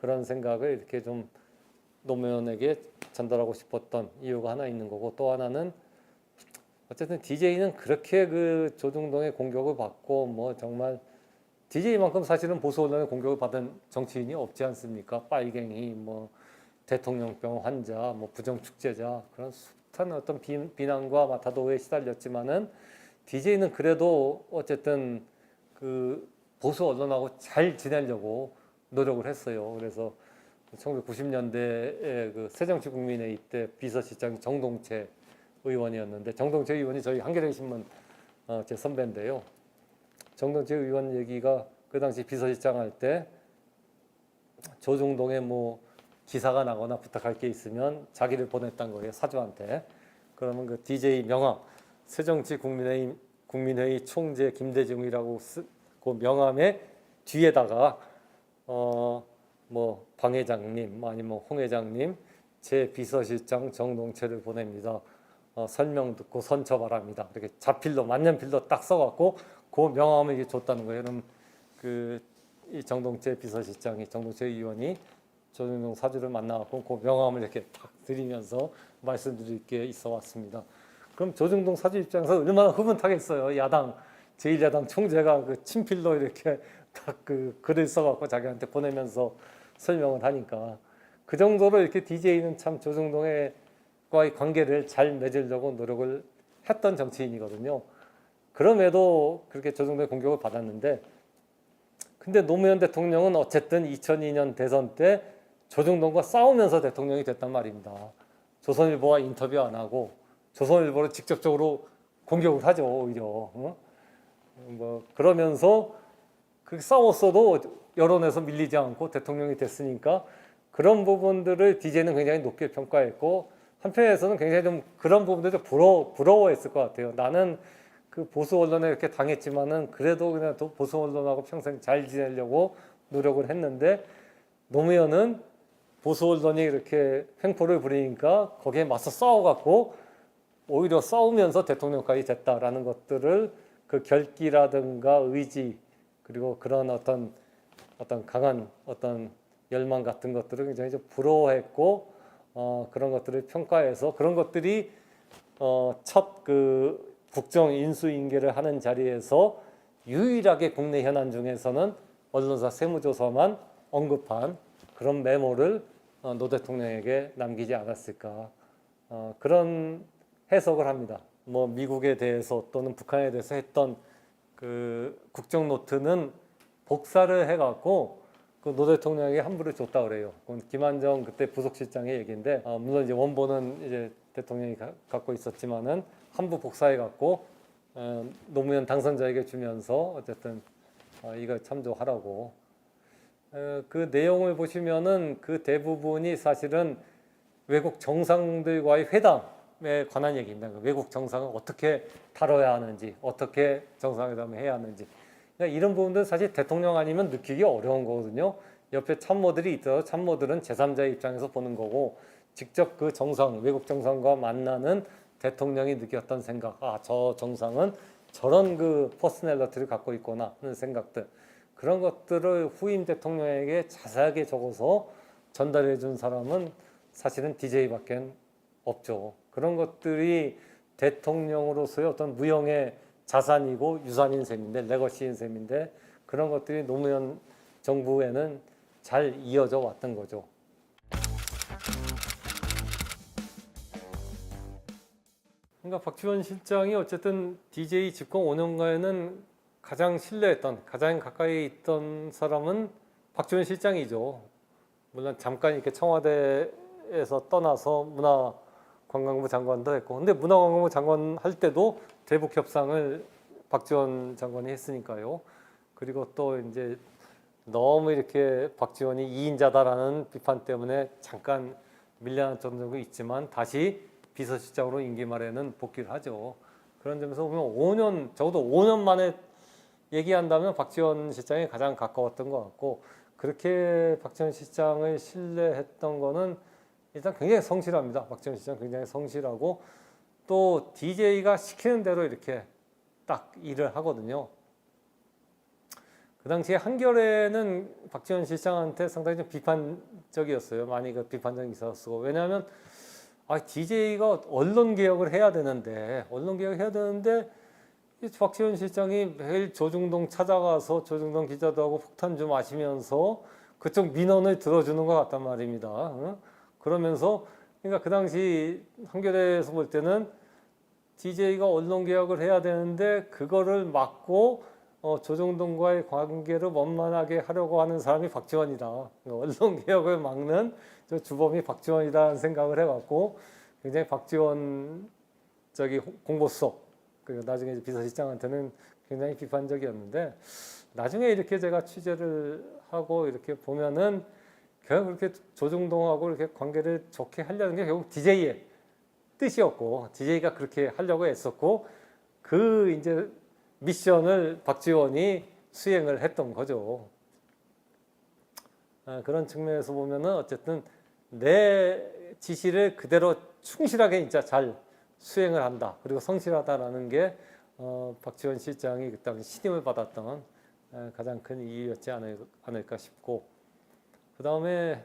그런 생각을 이렇게 좀 노무현에게 전달하고 싶었던 이유가 하나 있는 거고, 또 하나는 어쨌든 DJ는 그렇게 그 조중동의 공격을 받고 뭐 정말 DJ만큼 사실은 보수 언론의 공격을 받은 정치인이 없지 않습니까? 빨갱이, 뭐 대통령병 환자, 뭐 부정축제자, 그런 숱한 어떤 비난과 마타도에 시달렸지만은 DJ는 그래도 어쨌든 그 보수 언론하고 잘 지내려고 노력을 했어요. 그래서 1990년대에 그 새정치국민회의 때 비서실장이 정동채 의원이었는데, 정동채 의원이 저희 한겨레 신문 제 선배인데요. 정동채 의원 얘기가 그 당시 비서실장 할 때 조중동에 뭐 기사가 나거나 부탁할 게 있으면 자기를 보냈단 거예요, 사주한테. 그러면 그 DJ 명함, 새정치국민회의 총재 김대중이라고 그 명함의 뒤에다가 뭐 방 회장님 아니면 홍 회장님 제 비서실장 정동채를 보냅니다. 설명 듣고 선처 바랍니다. 이렇게 자필로 만년필로 딱 써갖고 그 명함을 이게 줬다는 거예요. 그럼 이 정동채 비서실장이, 정동채 의원이 조중동 사주를 만나갖고 그 명함을 이렇게 딱 드리면서 말씀드릴 게 있어 왔습니다. 그럼 조중동 사주 입장에서 얼마나 흐뭇하겠어요. 야당 제1야당 총재가 그 친필로 이렇게 딱 그 글을 써갖고 자기한테 보내면서 설명을 하니까, 그 정도로 이렇게 DJ는 참 조중동과의 관계를 잘 맺으려고 노력을 했던 정치인이거든요. 그럼에도 그렇게 조중동의 공격을 받았는데, 근데 노무현 대통령은 어쨌든 2002년 대선 때 조중동과 싸우면서 대통령이 됐단 말입니다. 조선일보와 인터뷰 안 하고 조선일보를 직접적으로 공격을 하죠, 오히려. 뭐 그러면서 그 싸웠어도 여론에서 밀리지 않고 대통령이 됐으니까 그런 부분들을 DJ는 굉장히 높게 평가했고, 한편에서는 굉장히 좀 그런 부분들을 부러워했을 것 같아요. 나는 그 보수 언론에 이렇게 당했지만은 그래도 그냥 또 보수 언론하고 평생 잘 지내려고 노력을 했는데, 노무현은 보수 언론이 이렇게 횡포를 부리니까 거기에 맞서 싸워갖고 오히려 싸우면서 대통령까지 됐다라는 것들을, 그 결기라든가 의지, 그리고 그런 어떤 강한 어떤 열망 같은 것들을 굉장히 좀 부러워했고, 그런 것들을 평가해서 그런 것들이 첫 그 국정 인수인계를 하는 자리에서 유일하게 국내 현안 중에서는 언론사 세무조사만 언급한 그런 메모를 노 대통령에게 남기지 않았을까, 그런 해석을 합니다. 뭐 미국에 대해서 또는 북한에 대해서 했던 그 국정 노트는 복사를 해갖고 그 노 대통령에게 함부로 줬다 그래요. 그건 김한정 그때 부속실장의 얘기인데, 물론 이제 원본은 이제 대통령이 갖고 있었지만은 함부 복사해갖고 노무현 당선자에게 주면서 어쨌든 이걸 참조하라고. 그 내용을 보시면은 그 대부분이 사실은 외국 정상들과의 회담에 관한 얘기입니다. 외국 정상을 어떻게 다뤄야 하는지, 어떻게 정상회담을 해야 하는지, 그러니까 이런 부분들은 사실 대통령 아니면 느끼기 어려운 거거든요. 옆에 참모들이 있어서 참모들은 제3자의 입장에서 보는 거고, 직접 그 정상, 외국 정상과 만나는 대통령이 느꼈던 생각, 저 정상은 저런 그 퍼스널리티를 갖고 있구나 하는 생각들, 그런 것들을 후임 대통령에게 자세하게 적어서 전달해 준 사람은 사실은 DJ밖에 없죠. 그런 것들이 대통령으로서의 어떤 무형의 자산이고 유산인 셈인데, 레거시인 셈인데, 그런 것들이 노무현 정부에는 잘 이어져 왔던 거죠. 그러니까 박지원 실장이 어쨌든 DJ 집권 5년간에는 가장 신뢰했던, 가장 가까이 있던 사람은 박지원 실장이죠. 물론 잠깐 이렇게 청와대에서 떠나서 문화관광부 장관도 했고, 근데 문화관광부 장관 할 때도 대북 협상을 박지원 장관이 했으니까요. 그리고 또 이제 너무 이렇게 박지원이 2인자다라는 비판 때문에 잠깐 밀려났던 적이 있지만 다시 비서실장으로 임기 말에는 복귀를 하죠. 그런 점에서 보면 5년, 적어도 5년 만에 얘기한다면 박지원 실장이 가장 가까웠던 것 같고, 그렇게 박지원 시장을 신뢰했던 거는 일단 굉장히 성실합니다. 박지원 시장 굉장히 성실하고 또 DJ가 시키는 대로 이렇게 딱 일을 하거든요. 그 당시에 한겨레는 박지원 시장한테 상당히 좀 비판적이었어요. 많이 그 비판적인 기사를 쓰고. 왜냐하면 DJ가 언론 개혁을 해야 되는데 이 박지원 실장이 매일 조중동 찾아가서 조중동 기자도 하고 폭탄 좀 마시면서 그쪽 민원을 들어주는 것 같단 말입니다. 그러면서 그러니까 그 당시 한겨레에서 볼 때는 DJ가 언론 개혁을 해야 되는데 그거를 막고 조중동과의 관계를 원만하게 하려고 하는 사람이 박지원이다. 언론 개혁을 막는 저 주범이 박지원이다라는 생각을 해갖고 굉장히 박지원 공보수석 그리고 나중에 이제 비서실장한테는 굉장히 비판적이었는데 나중에 이렇게 제가 취재를 하고 이렇게 보면은 결국 그렇게 조중동하고 이렇게 관계를 좋게 하려는 게 결국 DJ의 뜻이었고 DJ가 그렇게 하려고 했었고 그 이제 미션을 박지원이 수행을 했던 거죠. 그런 측면에서 보면은 어쨌든 내 지시를 그대로 충실하게 진짜 잘 수행을 한다. 그리고 성실하다라는 게 박지원 실장이 그 당시 신임을 받았던 가장 큰 이유였지 않을까 싶고 그 다음에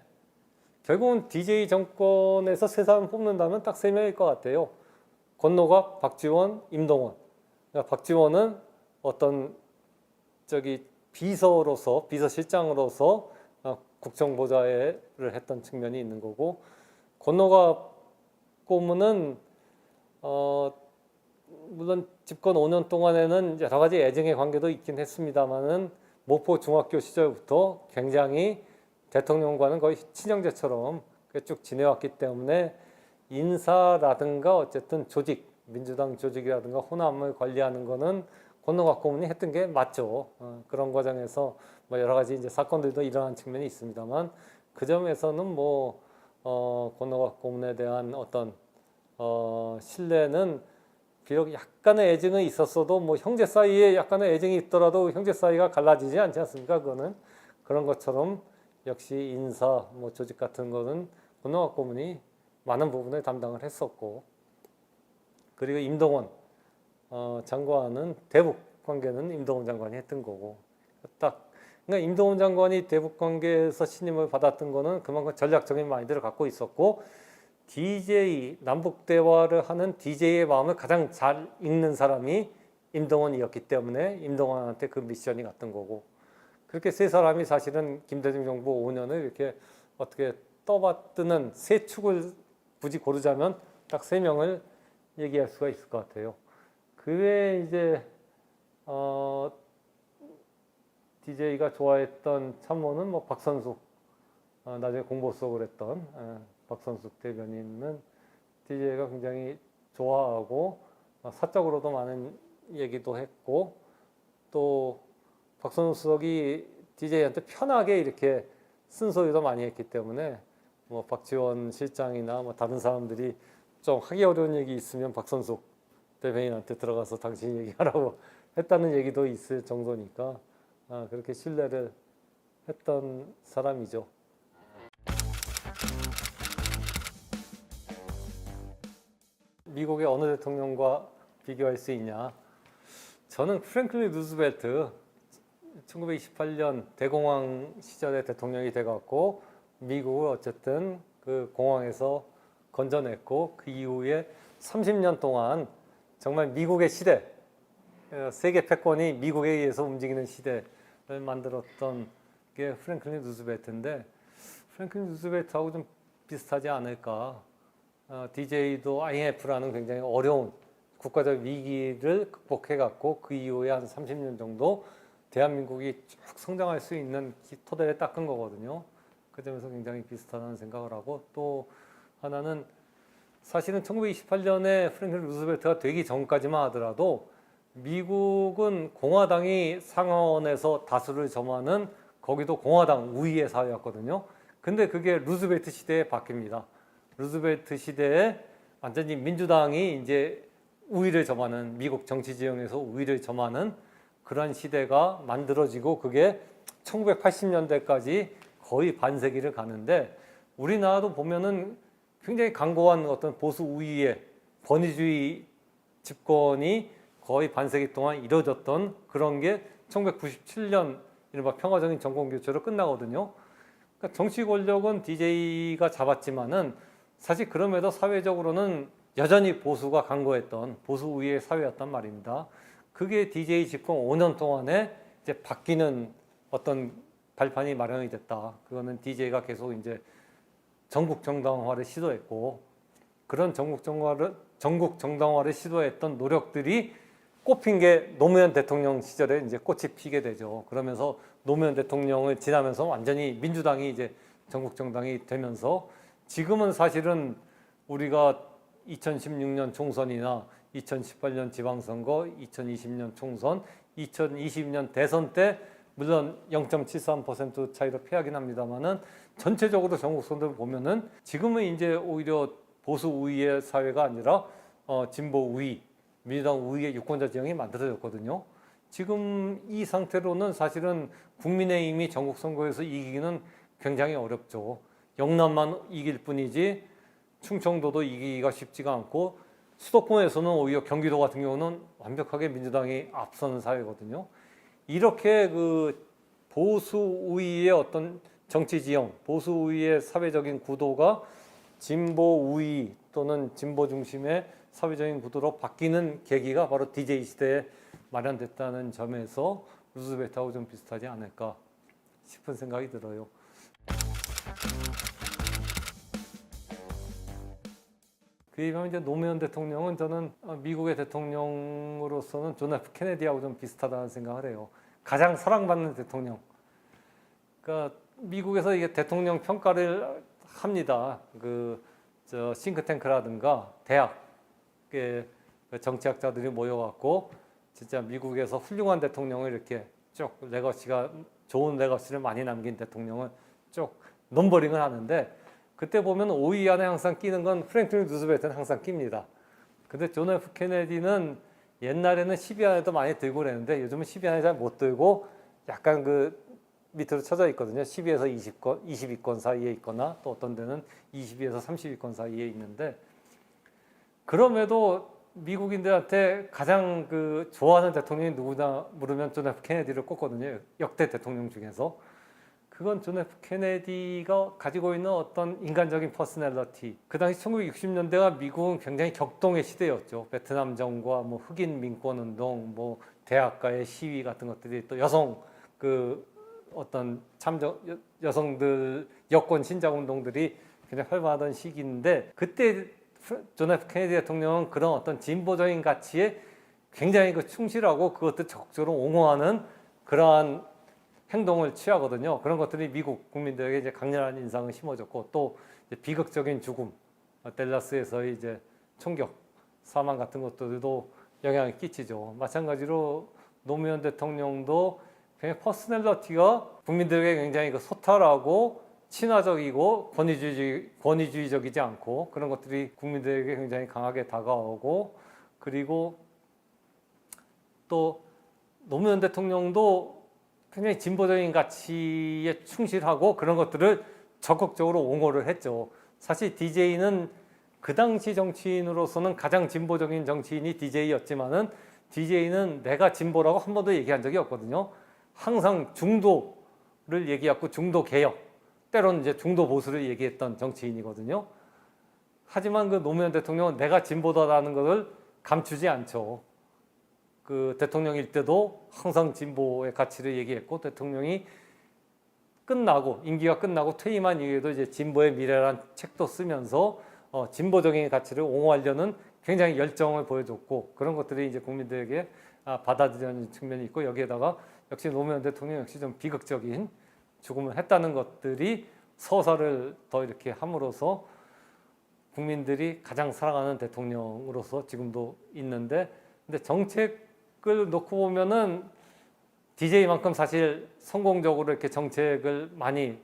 결국은 DJ 정권에서 세 사람 뽑는다면 딱 세 명일 것 같아요. 권노갑, 박지원, 임동원. 그러니까 박지원은 어떤 비서실장으로서 국정보좌를 했던 측면이 있는 거고 권노갑 고문은 물론 집권 5년 동안에는 여러 가지 애증의 관계도 있긴 했습니다만은 모포 중학교 시절부터 굉장히 대통령과는 거의 친형제처럼 쭉 지내왔기 때문에 인사라든가 어쨌든 조직, 민주당 조직이라든가 호남을 관리하는 거는 권노갑 고문이 했던 게 맞죠. 그런 과정에서 뭐 여러 가지 이제 사건들도 일어난 측면이 있습니다만 그 점에서는 권노갑 고문에 대한 어떤 신뢰는 비록 약간의 애증은 있었어도 형제 사이에 약간의 애증이 있더라도 형제 사이가 갈라지지 않지 않습니까? 그거는 그런 것처럼 역시 인사 조직 같은 거는 권노갑 고문이 많은 부분을 담당을 했었고 그리고 임동원 장관은 대북 관계는 임동원 장관이 했던 거고 그러니까 임동원 장관이 대북 관계에서 신임을 받았던 거는 그만큼 전략적인 마인드를 갖고 있었고 DJ 남북 대화를 하는 DJ의 마음을 가장 잘 읽는 사람이 임동원이었기 때문에 임동원한테 그 미션이 갔던 거고 그렇게 세 사람이 사실은 김대중 정부 5년을 이렇게 어떻게 떠받드는 세 축을 굳이 고르자면 딱 세 명을 얘기할 수가 있을 것 같아요. 그 외에 이제 DJ가 좋아했던 참모는 박선숙 나중에 공보수석을 했던 박선숙 대변인은 DJ가 굉장히 좋아하고 사적으로도 많은 얘기도 했고 또 박선숙 수석이 DJ한테 편하게 이렇게 쓴소리도 많이 했기 때문에 박지원 실장이나 다른 사람들이 좀 하기 어려운 얘기 있으면 박선숙 대변인한테 들어가서 당신이 얘기하라고 했다는 얘기도 있을 정도니까 그렇게 신뢰를 했던 사람이죠. 미국의 어느 대통령과 비교할 수 있냐? 저는 프랭클린 루즈벨트 1928년 대공황 시절에 대통령이 돼갖고 미국을 어쨌든 그 공황에서 건져냈고 그 이후에 30년 동안 정말 미국의 시대, 세계 패권이 미국에 의해서 움직이는 시대를 만들었던 게 프랭클린 루즈벨트인데 프랭클린 루즈벨트하고 좀 비슷하지 않을까. DJ도 IMF라는 굉장히 어려운 국가적 위기를 극복해갖고 그 이후에 한 30년 정도 대한민국이 쭉 성장할 수 있는 토대를 닦은 거거든요. 그 점에서 굉장히 비슷하다는 생각을 하고 또 하나는 사실은 1928년에 프랭클린 루즈벨트가 되기 전까지만 하더라도 미국은 공화당이 상하원에서 다수를 점하는 거기도 공화당 우위의 사회였거든요. 근데 그게 루즈벨트 시대에 바뀝니다. 루즈벨트 시대에 완전히 민주당이 이제 우위를 점하는 미국 정치 지형에서 우위를 점하는 그런 시대가 만들어지고 그게 1980년대까지 거의 반세기를 가는데 우리나라도 보면은 굉장히 강고한 어떤 보수 우위의 권위주의 집권이 거의 반세기 동안 이루어졌던 그런 게 1997년 이른바 평화적인 정권 교체로 끝나거든요. 그러니까 정치 권력은 DJ가 잡았지만은 사실 그럼에도 사회적으로는 여전히 보수가 강고했던 보수 우위의 사회였단 말입니다. 그게 DJ 집권 5년 동안에 이제 바뀌는 어떤 발판이 마련이 됐다. 그거는 DJ가 계속 이제 전국 정당화를 시도했고 그런 전국 정당화를 시도했던 노력들이 꽃핀 게 노무현 대통령 시절에 이제 꽃이 피게 되죠. 그러면서 노무현 대통령을 지나면서 완전히 민주당이 이제 전국 정당이 되면서 지금은 사실은 우리가 2016년 총선이나 2018년 지방선거, 2020년 총선, 2020년 대선 때 물론 0.73% 차이로 패하긴 합니다만은 전체적으로 전국 선거를 보면은 지금은 이제 오히려 보수 우위의 사회가 아니라 진보 우위, 민주당 우위의 유권자 지형이 만들어졌거든요. 지금 이 상태로는 사실은 국민의힘이 전국 선거에서 이기기는 굉장히 어렵죠. 영남만 이길 뿐이지 충청도도 이기기가 쉽지가 않고 수도권에서는 오히려 경기도 같은 경우는 완벽하게 민주당이 앞서는 사회거든요. 이렇게 그 보수 우위의 어떤 정치 지형, 보수 우위의 사회적인 구도가 진보 우위 또는 진보 중심의 사회적인 구도로 바뀌는 계기가 바로 DJ 시대에 마련됐다는 점에서 루즈벨트하고 좀 비슷하지 않을까 싶은 생각이 들어요. 그에 비하면 이제 노무현 대통령은 저는 미국의 대통령으로서는 존 F 케네디하고 좀 비슷하다는 생각을 해요. 가장 사랑받는 대통령. 그러니까 미국에서 이게 대통령 평가를 합니다. 저 싱크탱크라든가 대학의 정치학자들이 모여갖고 진짜 미국에서 훌륭한 대통령을 이렇게 쭉 레거시가 좋은 레거시를 많이 남긴 대통령을 쭉 넘버링을 하는데 그때 보면 5위 안에 항상 끼는 건 프랭클린 루즈벨트는 항상 낍니다. 근데 존 F 케네디는 옛날에는 10위 안에도 많이 들고 그랬는데 요즘은 10위 안에 잘 못 들고 약간 그 밑으로 쳐져 있거든요. 10위에서 20위권 사이에 있거나 또 어떤 데는 20위에서 30위권 사이에 있는데 그럼에도 미국인들한테 가장 그 좋아하는 대통령이 누구냐 물으면 존 F 케네디를 꼽거든요. 역대 대통령 중에서. 그건 존 F 케네디가 가지고 있는 어떤 인간적인 퍼스널리티. 그 당시 1960년대가 미국은 굉장히 격동의 시대였죠. 베트남전과 뭐 흑인 민권 운동, 뭐 대학가의 시위 같은 것들이 또 여성 그 어떤 여성들 여권 신장 운동들이 굉장히 활발하던 시기인데 그때 존 F 케네디 대통령은 그런 어떤 진보적인 가치에 굉장히 그 충실하고 그것들 적극적으로 옹호하는 그러한 행동을 취하거든요. 그런 것들이 미국 국민들에게 이제 강렬한 인상을 심어줬고 또 비극적인 죽음, 댈러스에서의 이제 총격, 사망 같은 것들도 영향을 끼치죠. 마찬가지로 노무현 대통령도 굉장히 퍼스널리티가 국민들에게 굉장히 그 소탈하고 친화적이고 권위주의적이지 않고 그런 것들이 국민들에게 굉장히 강하게 다가오고 그리고 또 노무현 대통령도 굉장히 진보적인 가치에 충실하고 그런 것들을 적극적으로 옹호를 했죠. 사실 DJ는 그 당시 정치인으로서는 가장 진보적인 정치인이 DJ였지만은 DJ는 내가 진보라고 한 번도 얘기한 적이 없거든요. 항상 중도를 얘기했고 중도 개혁, 때로는 이제 중도 보수를 얘기했던 정치인이거든요. 하지만 그 노무현 대통령은 내가 진보다라는 것을 감추지 않죠. 그 대통령일 때도 항상 진보의 가치를 얘기했고 대통령이 끝나고 임기가 끝나고 퇴임한 이후에도 이제 진보의 미래라는 책도 쓰면서 진보적인 가치를 옹호하려는 굉장히 열정을 보여줬고 그런 것들이 이제 국민들에게 받아들여지는 측면이 있고 여기에다가 역시 노무현 대통령 역시 좀 비극적인 죽음을 했다는 것들이 서사를 더 이렇게 함으로써 국민들이 가장 사랑하는 대통령으로서 지금도 있는데 근데 정책을 놓고 보면은 DJ만큼 사실 성공적으로 이렇게 정책을 많이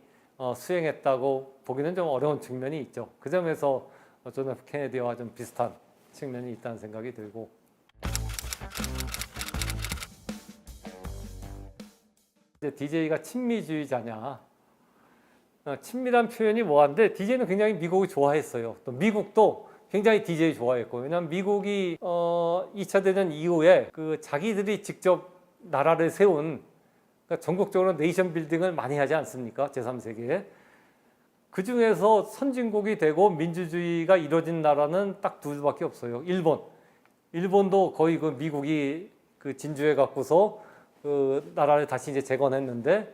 수행했다고 보기는 좀 어려운 측면이 있죠. 그 점에서 존 F 케네디와 좀 비슷한 측면이 있다는 생각이 들고 이제 DJ가 친미주의자냐? 친밀한 표현이 뭐한데 DJ는 굉장히 미국을 좋아했어요. 또 미국도 굉장히 DJ 좋아했고, 왜냐하면 미국이 2차 대전 이후에 그 자기들이 직접 나라를 세운, 그러니까 전국적으로 네이션 빌딩을 많이 하지 않습니까? 제3세계에. 그 중에서 선진국이 되고 민주주의가 이루어진 나라는 딱 두 수밖에 없어요. 일본. 일본도 거의 그 미국이 그 진주해 갖고서 그 나라를 다시 이제 재건했는데,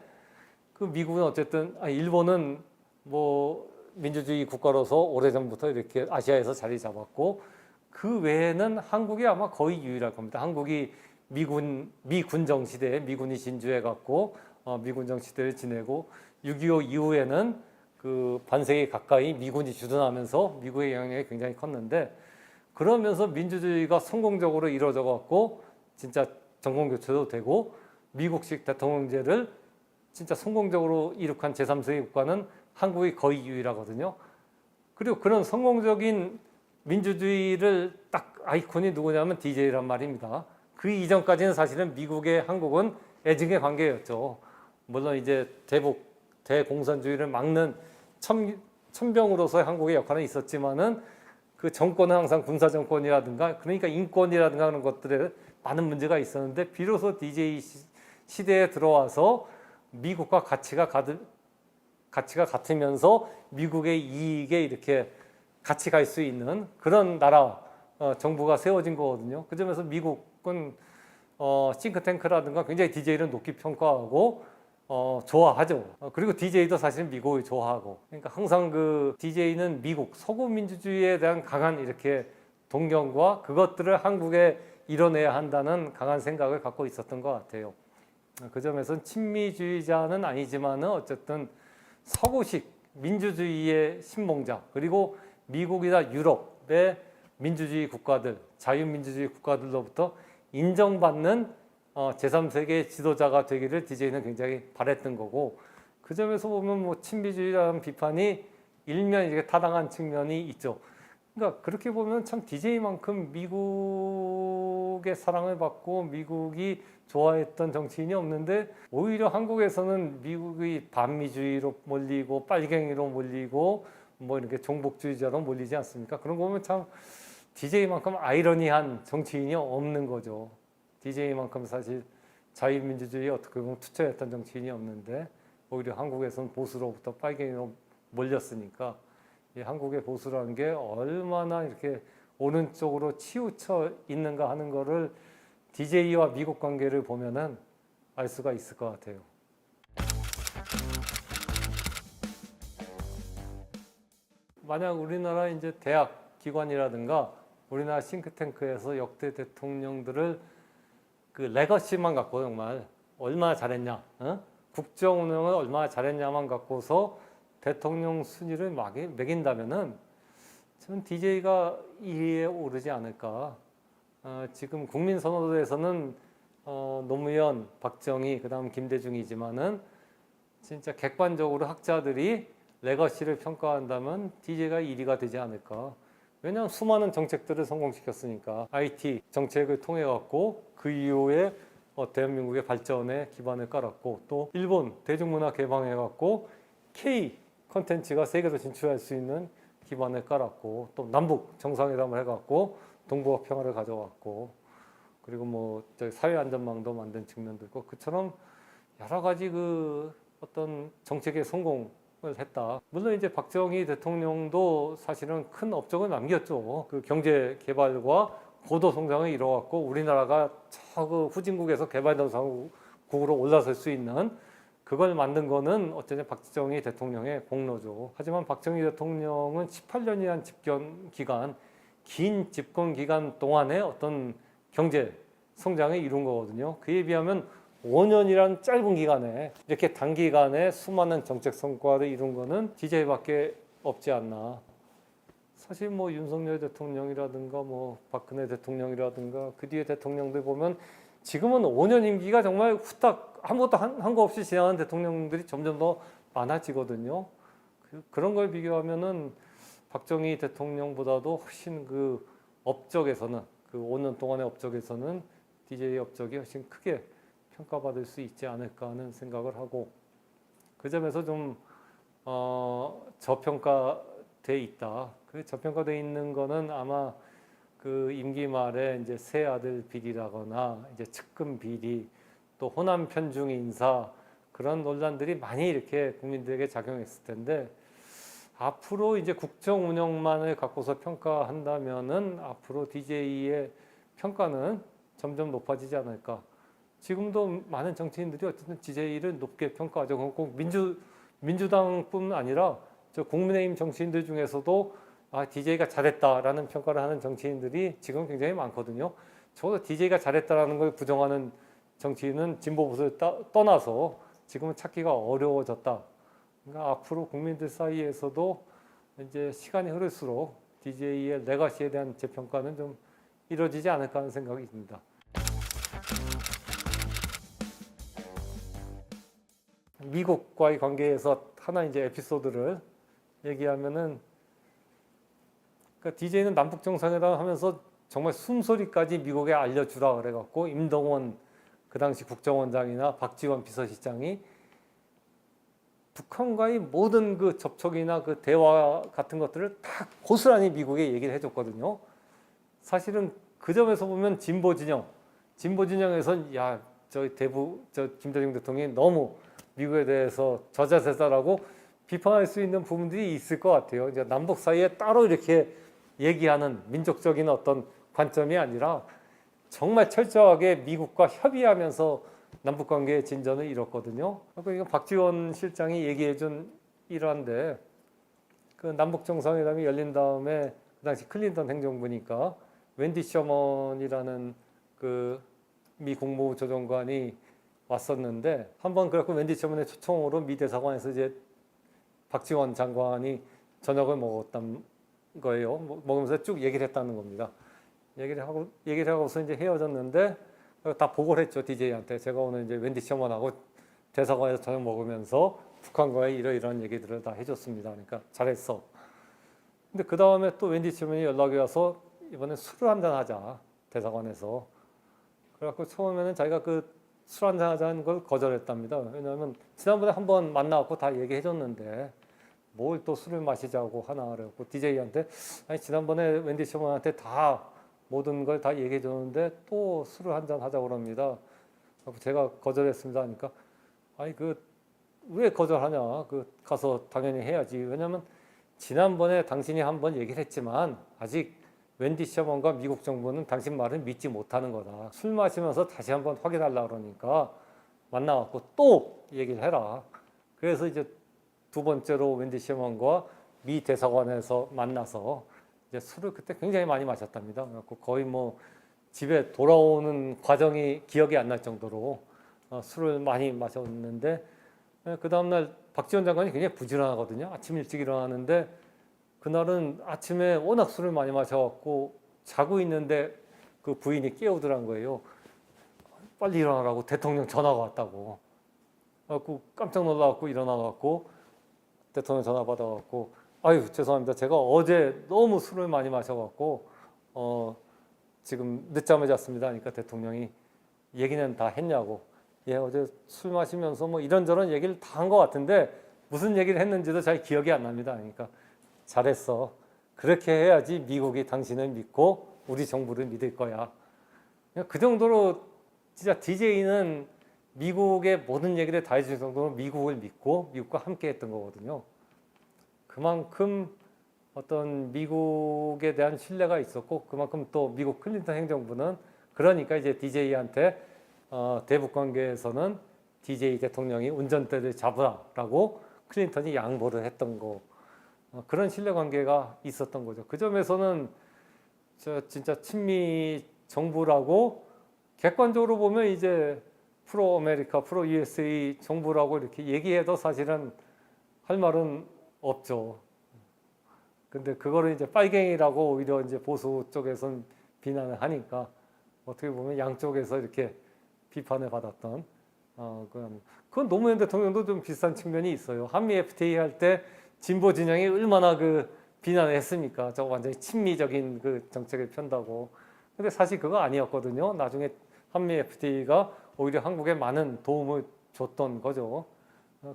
그 미국은 어쨌든 일본은 뭐 민주주의 국가로서 오래전부터 이렇게 아시아에서 자리 잡았고, 그 외에는 한국이 아마 거의 유일할 겁니다. 한국이 미군정 시대에 미군이 진주해 갖고 미군정 시대를 지내고, 6.25 이후에는 그 반세기 가까이 미군이 주둔하면서 미국의 영향력이 굉장히 컸는데, 그러면서 민주주의가 성공적으로 이루어져 갖고 진짜 정권 교체도 되고 미국식 대통령제를 진짜 성공적으로 이룩한 제3세계 국가는 한국이 거의 유일하거든요. 그리고 그런 성공적인 민주주의를 딱 아이콘이 누구냐면 DJ란 말입니다. 그 이전까지는 사실은 미국의 한국은 애증의 관계였죠. 물론 이제 대공산주의를 막는 천병으로서의 한국의 역할은 있었지만은, 그 정권은 항상 군사 정권이라든가, 그러니까 인권이라든가 그런 것들에 많은 문제가 있었는데, 비로소 DJ 시대에 들어와서 미국과 가치가 같으면서 미국의 이익에 이렇게 같이 갈 수 있는 그런 나라 정부가 세워진 거거든요. 그 점에서 미국은 싱크탱크라든가 굉장히 DJ를 높이 평가하고 좋아하죠. 그리고 DJ도 사실은 미국을 좋아하고, 그러니까 항상 그 DJ는 미국 서구 민주주의에 대한 강한 이렇게 동경과 그것들을 한국에 이뤄내야 한다는 강한 생각을 갖고 있었던 것 같아요. 그 점에서는 친미주의자는 아니지만은 어쨌든 서구식 민주주의의 신봉자, 그리고 미국이나 유럽의 민주주의 국가들, 자유민주주의 국가들로부터 인정받는 제3세계 지도자가 되기를 DJ는 굉장히 바랬던 거고, 그 점에서 보면 뭐 친미주의라는 비판이 일면 이렇게 타당한 측면이 있죠. 그러니까 그렇게 보면 참 DJ만큼 미국의 사랑을 받고 미국이 좋아했던 정치인이 없는데, 오히려 한국에서는 미국이 반미주의로 몰리고 빨갱이로 몰리고 뭐 이렇게 종북주의자로 몰리지 않습니까? 그런 거 보면 참 DJ만큼 아이러니한 정치인이 없는 거죠. DJ만큼 사실 자유민주주의에 어떻게 보면 투철했던 정치인이 없는데, 오히려 한국에서는 보수로부터 빨갱이로 몰렸으니까, 이 한국의 보수라는 게 얼마나 이렇게 오른쪽으로 치우쳐 있는가 하는 거를 DJ와 미국 관계를 보면은 알 수가 있을 것 같아요. 만약 우리나라 이제 대학 기관이라든가 우리나라 싱크탱크에서 역대 대통령들을 그 레거시만 갖고 정말 얼마나 잘했냐, 국정 운영을 얼마나 잘했냐만 갖고서 대통령 순위를 매긴다면은 저는 DJ가 2위에 오르지 않을까. 지금 국민선호도에서는 노무현, 박정희, 그다음 김대중이지만은 진짜 객관적으로 학자들이 레거시를 평가한다면 DJ가 1위가 되지 않을까. 왜냐하면 수많은 정책들을 성공시켰으니까. IT 정책을 통해 갖고 그 이후에 대한민국의 발전에 기반을 깔았고, 또 일본 대중문화 개방해 갖고 K 콘텐츠가 세계로 진출할 수 있는 기반을 깔았고, 또 남북 정상회담을 해갖고 동북아 평화를 가져왔고, 그리고 뭐 사회안전망도 만든 측면도 있고, 그처럼 여러 가지 그 어떤 정책의 성공을 했다. 물론 이제 박정희 대통령도 사실은 큰 업적을 남겼죠. 그 경제 개발과 고도 성장을 이뤄갖고 우리나라가 저 그 후진국에서 개발도상국으로 올라설 수 있는 그걸 만든 거는 어쩌면 박정희 대통령의 공로죠. 하지만 박정희 대통령은 18년이라는 집권 기간, 긴 집권 기간 동안에 어떤 경제 성장을 이룬 거거든요. 그에 비하면 5년이란 짧은 기간에 이렇게 단기간에 수많은 정책 성과를 이룬 거는 DJ밖에 없지 않나. 사실 뭐 윤석열 대통령이라든가 뭐 박근혜 대통령이라든가 그 뒤에 대통령들 보면 지금은 5년 임기가 정말 후딱 아무것도 한 거 없이 지나가는 대통령들이 점점 더 많아지거든요. 그런 걸 비교하면은 박정희 대통령보다도 훨씬 그 업적에서는, 그 5년 동안의 업적에서는 DJ 업적이 훨씬 크게 평가받을 수 있지 않을까 하는 생각을 하고, 그 점에서 좀 저평가돼 있다. 그 저평가돼 있는 거는 아마 그 임기 말에 이제 새 아들 비리라거나 이제 측근 비리, 또 호남 편중 인사, 그런 논란들이 많이 이렇게 국민들에게 작용했을 텐데, 앞으로 이제 국정 운영만을 갖고서 평가한다면은 앞으로 DJ의 평가는 점점 높아지지 않을까. 지금도 많은 정치인들이 어쨌든 DJ를 높게 평가하죠. 꼭 민주당뿐 아니라 저 국민의힘 정치인들 중에서도 DJ가 잘했다라는 평가를 하는 정치인들이 지금 굉장히 많거든요. 적어도 DJ가 잘했다라는 걸 부정하는 정치인은 진보 보수를 떠나서 지금은 찾기가 어려워졌다. 그러니까 앞으로 국민들 사이에서도 이제 시간이 흐를수록 DJ의 레가시에 대한 재평가는 좀 이루어지지 않을까 하는 생각이 듭니다. 미국과의 관계에서 하나 이제 에피소드를 얘기하면은, 그러니까 DJ는 남북 정상회담 하면서 정말 숨소리까지 미국에 알려주라 그래갖고 임동원 그 당시 국정원장이나 박지원 비서실장이 북한과의 모든 그 접촉이나 그 대화 같은 것들을 다 고스란히 미국에 얘기를 해줬거든요. 사실은 그 점에서 보면 진보 진영에선 저 김대중 대통령이 너무 미국에 대해서 저자세자라고 비판할 수 있는 부분들이 있을 것 같아요. 이제 남북 사이에 따로 이렇게 얘기하는 민족적인 어떤 관점이 아니라 정말 철저하게 미국과 협의하면서 남북 관계의 진전을 이뤘거든요. 이거 박지원 실장이 얘기해준 일화인데, 그 남북 정상회담이 열린 다음에 그 당시 클린턴 행정부니까 웬디 셔먼이라는 그 미 국무부 조정관이 왔었는데, 한번 그래갖고 웬디 셔먼의 초청으로 미 대사관에서 이제 박지원 장관이 저녁을 먹었단 거예요. 먹으면서 쭉 얘기를 했다는 겁니다. 얘기를 하고서 이제 헤어졌는데, 다 보고를 했죠, DJ한테. 제가 오늘 이제 웬디 셔먼하고 대사관에서 저녁 먹으면서 북한과의 이러이러한 얘기들을 다 해줬습니다. 그러니까 잘했어. 근데 그 다음에 또 웬디 셔먼이 연락이 와서 이번에 술을 한잔 하자, 대사관에서. 그래갖고 처음에는 자기가 그 술 한잔 하자는 걸 거절했답니다. 왜냐하면 지난번에 한번 만나갖고 다 얘기해줬는데 뭘 또 술을 마시자고 하나 그래갖고 DJ한테 아니 지난번에 웬디 셔먼한테 다 모든 걸 다 얘기해줬는데 또 술을 한잔 하자고 그럽니다. 제가 거절했습니다 하니까 아니 왜 거절하냐, 가서 당연히 해야지. 왜냐하면 지난번에 당신이 한번 얘기를 했지만 아직 웬디 셔먼과 미국 정부는 당신 말을 믿지 못하는 거다. 술 마시면서 다시 한번 확인하려고 그러니까 만나갖고 또 얘기를 해라. 그래서 이제 두 번째로 웬디 셔먼과 미 대사관에서 만나서 이제 술을 그때 굉장히 많이 마셨답니다. 그래갖고 거의 뭐 집에 돌아오는 과정이 기억이 안 날 정도로 술을 많이 마셨는데, 그 다음날 박지원 장관이 굉장히 부지런하거든요. 아침 일찍 일어나는데 그날은 아침에 워낙 술을 많이 마셔갖고 자고 있는데 그 부인이 깨우더란 거예요. 빨리 일어나라고, 대통령 전화가 왔다고. 그래갖고 깜짝 놀라갖고 일어나갖고 대통령 전화 받아갖고 아유 죄송합니다. 제가 어제 너무 술을 많이 마셔갖고 지금 늦잠을 잤습니다. 그러니까 대통령이 얘기는 다 했냐고. 예, 어제 술 마시면서 뭐 이런저런 얘기를 다 한 것 같은데 무슨 얘기를 했는지도 잘 기억이 안 납니다. 그러니까 잘했어. 그렇게 해야지 미국이 당신을 믿고 우리 정부를 믿을 거야. 그 정도로 진짜 DJ는 미국의 모든 얘기를 다 해줄 정도로 미국을 믿고 미국과 함께 했던 거거든요. 그만큼 어떤 미국에 대한 신뢰가 있었고, 그만큼 또 미국 클린턴 행정부는 그러니까 이제 DJ한테 대북 관계에서는 DJ 대통령이 운전대를 잡으라고 클린턴이 양보를 했던 거, 그런 신뢰 관계가 있었던 거죠. 그 점에서는 진짜 친미 정부라고 객관적으로 보면 이제 프로 아메리카, 프로 USA 정부라고 이렇게 얘기해도 사실은 할 말은 없죠. 근데 그거를 이제 빨갱이라고 오히려 이제 보수 쪽에서는 비난을 하니까 어떻게 보면 양쪽에서 이렇게 비판을 받았던 그건 노무현 대통령도 좀 비슷한 측면이 있어요. 한미 FTA 할 때 진보 진영이 얼마나 비난을 했습니까? 저거 완전히 친미적인 정책을 편다고. 근데 사실 그거 아니었거든요. 나중에 한미 FTA가 오히려 한국에 많은 도움을 줬던 거죠.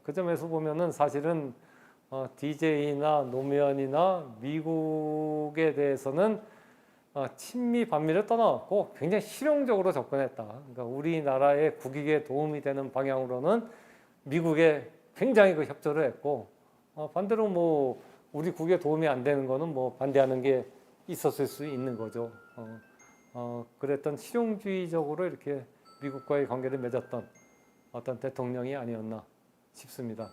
그 점에서 보면은 사실은 DJ나 노무현이나 미국에 대해서는 친미 반미를 떠나갖고 굉장히 실용적으로 접근했다. 그러니까 우리나라의 국익에 도움이 되는 방향으로는 미국에 굉장히 그 협조를 했고, 반대로 뭐 우리 국익에 도움이 안 되는 거는 뭐 반대하는 게 있었을 수 있는 거죠. 그랬던 실용주의적으로 이렇게 미국과의 관계를 맺었던 어떤 대통령이 아니었나 싶습니다.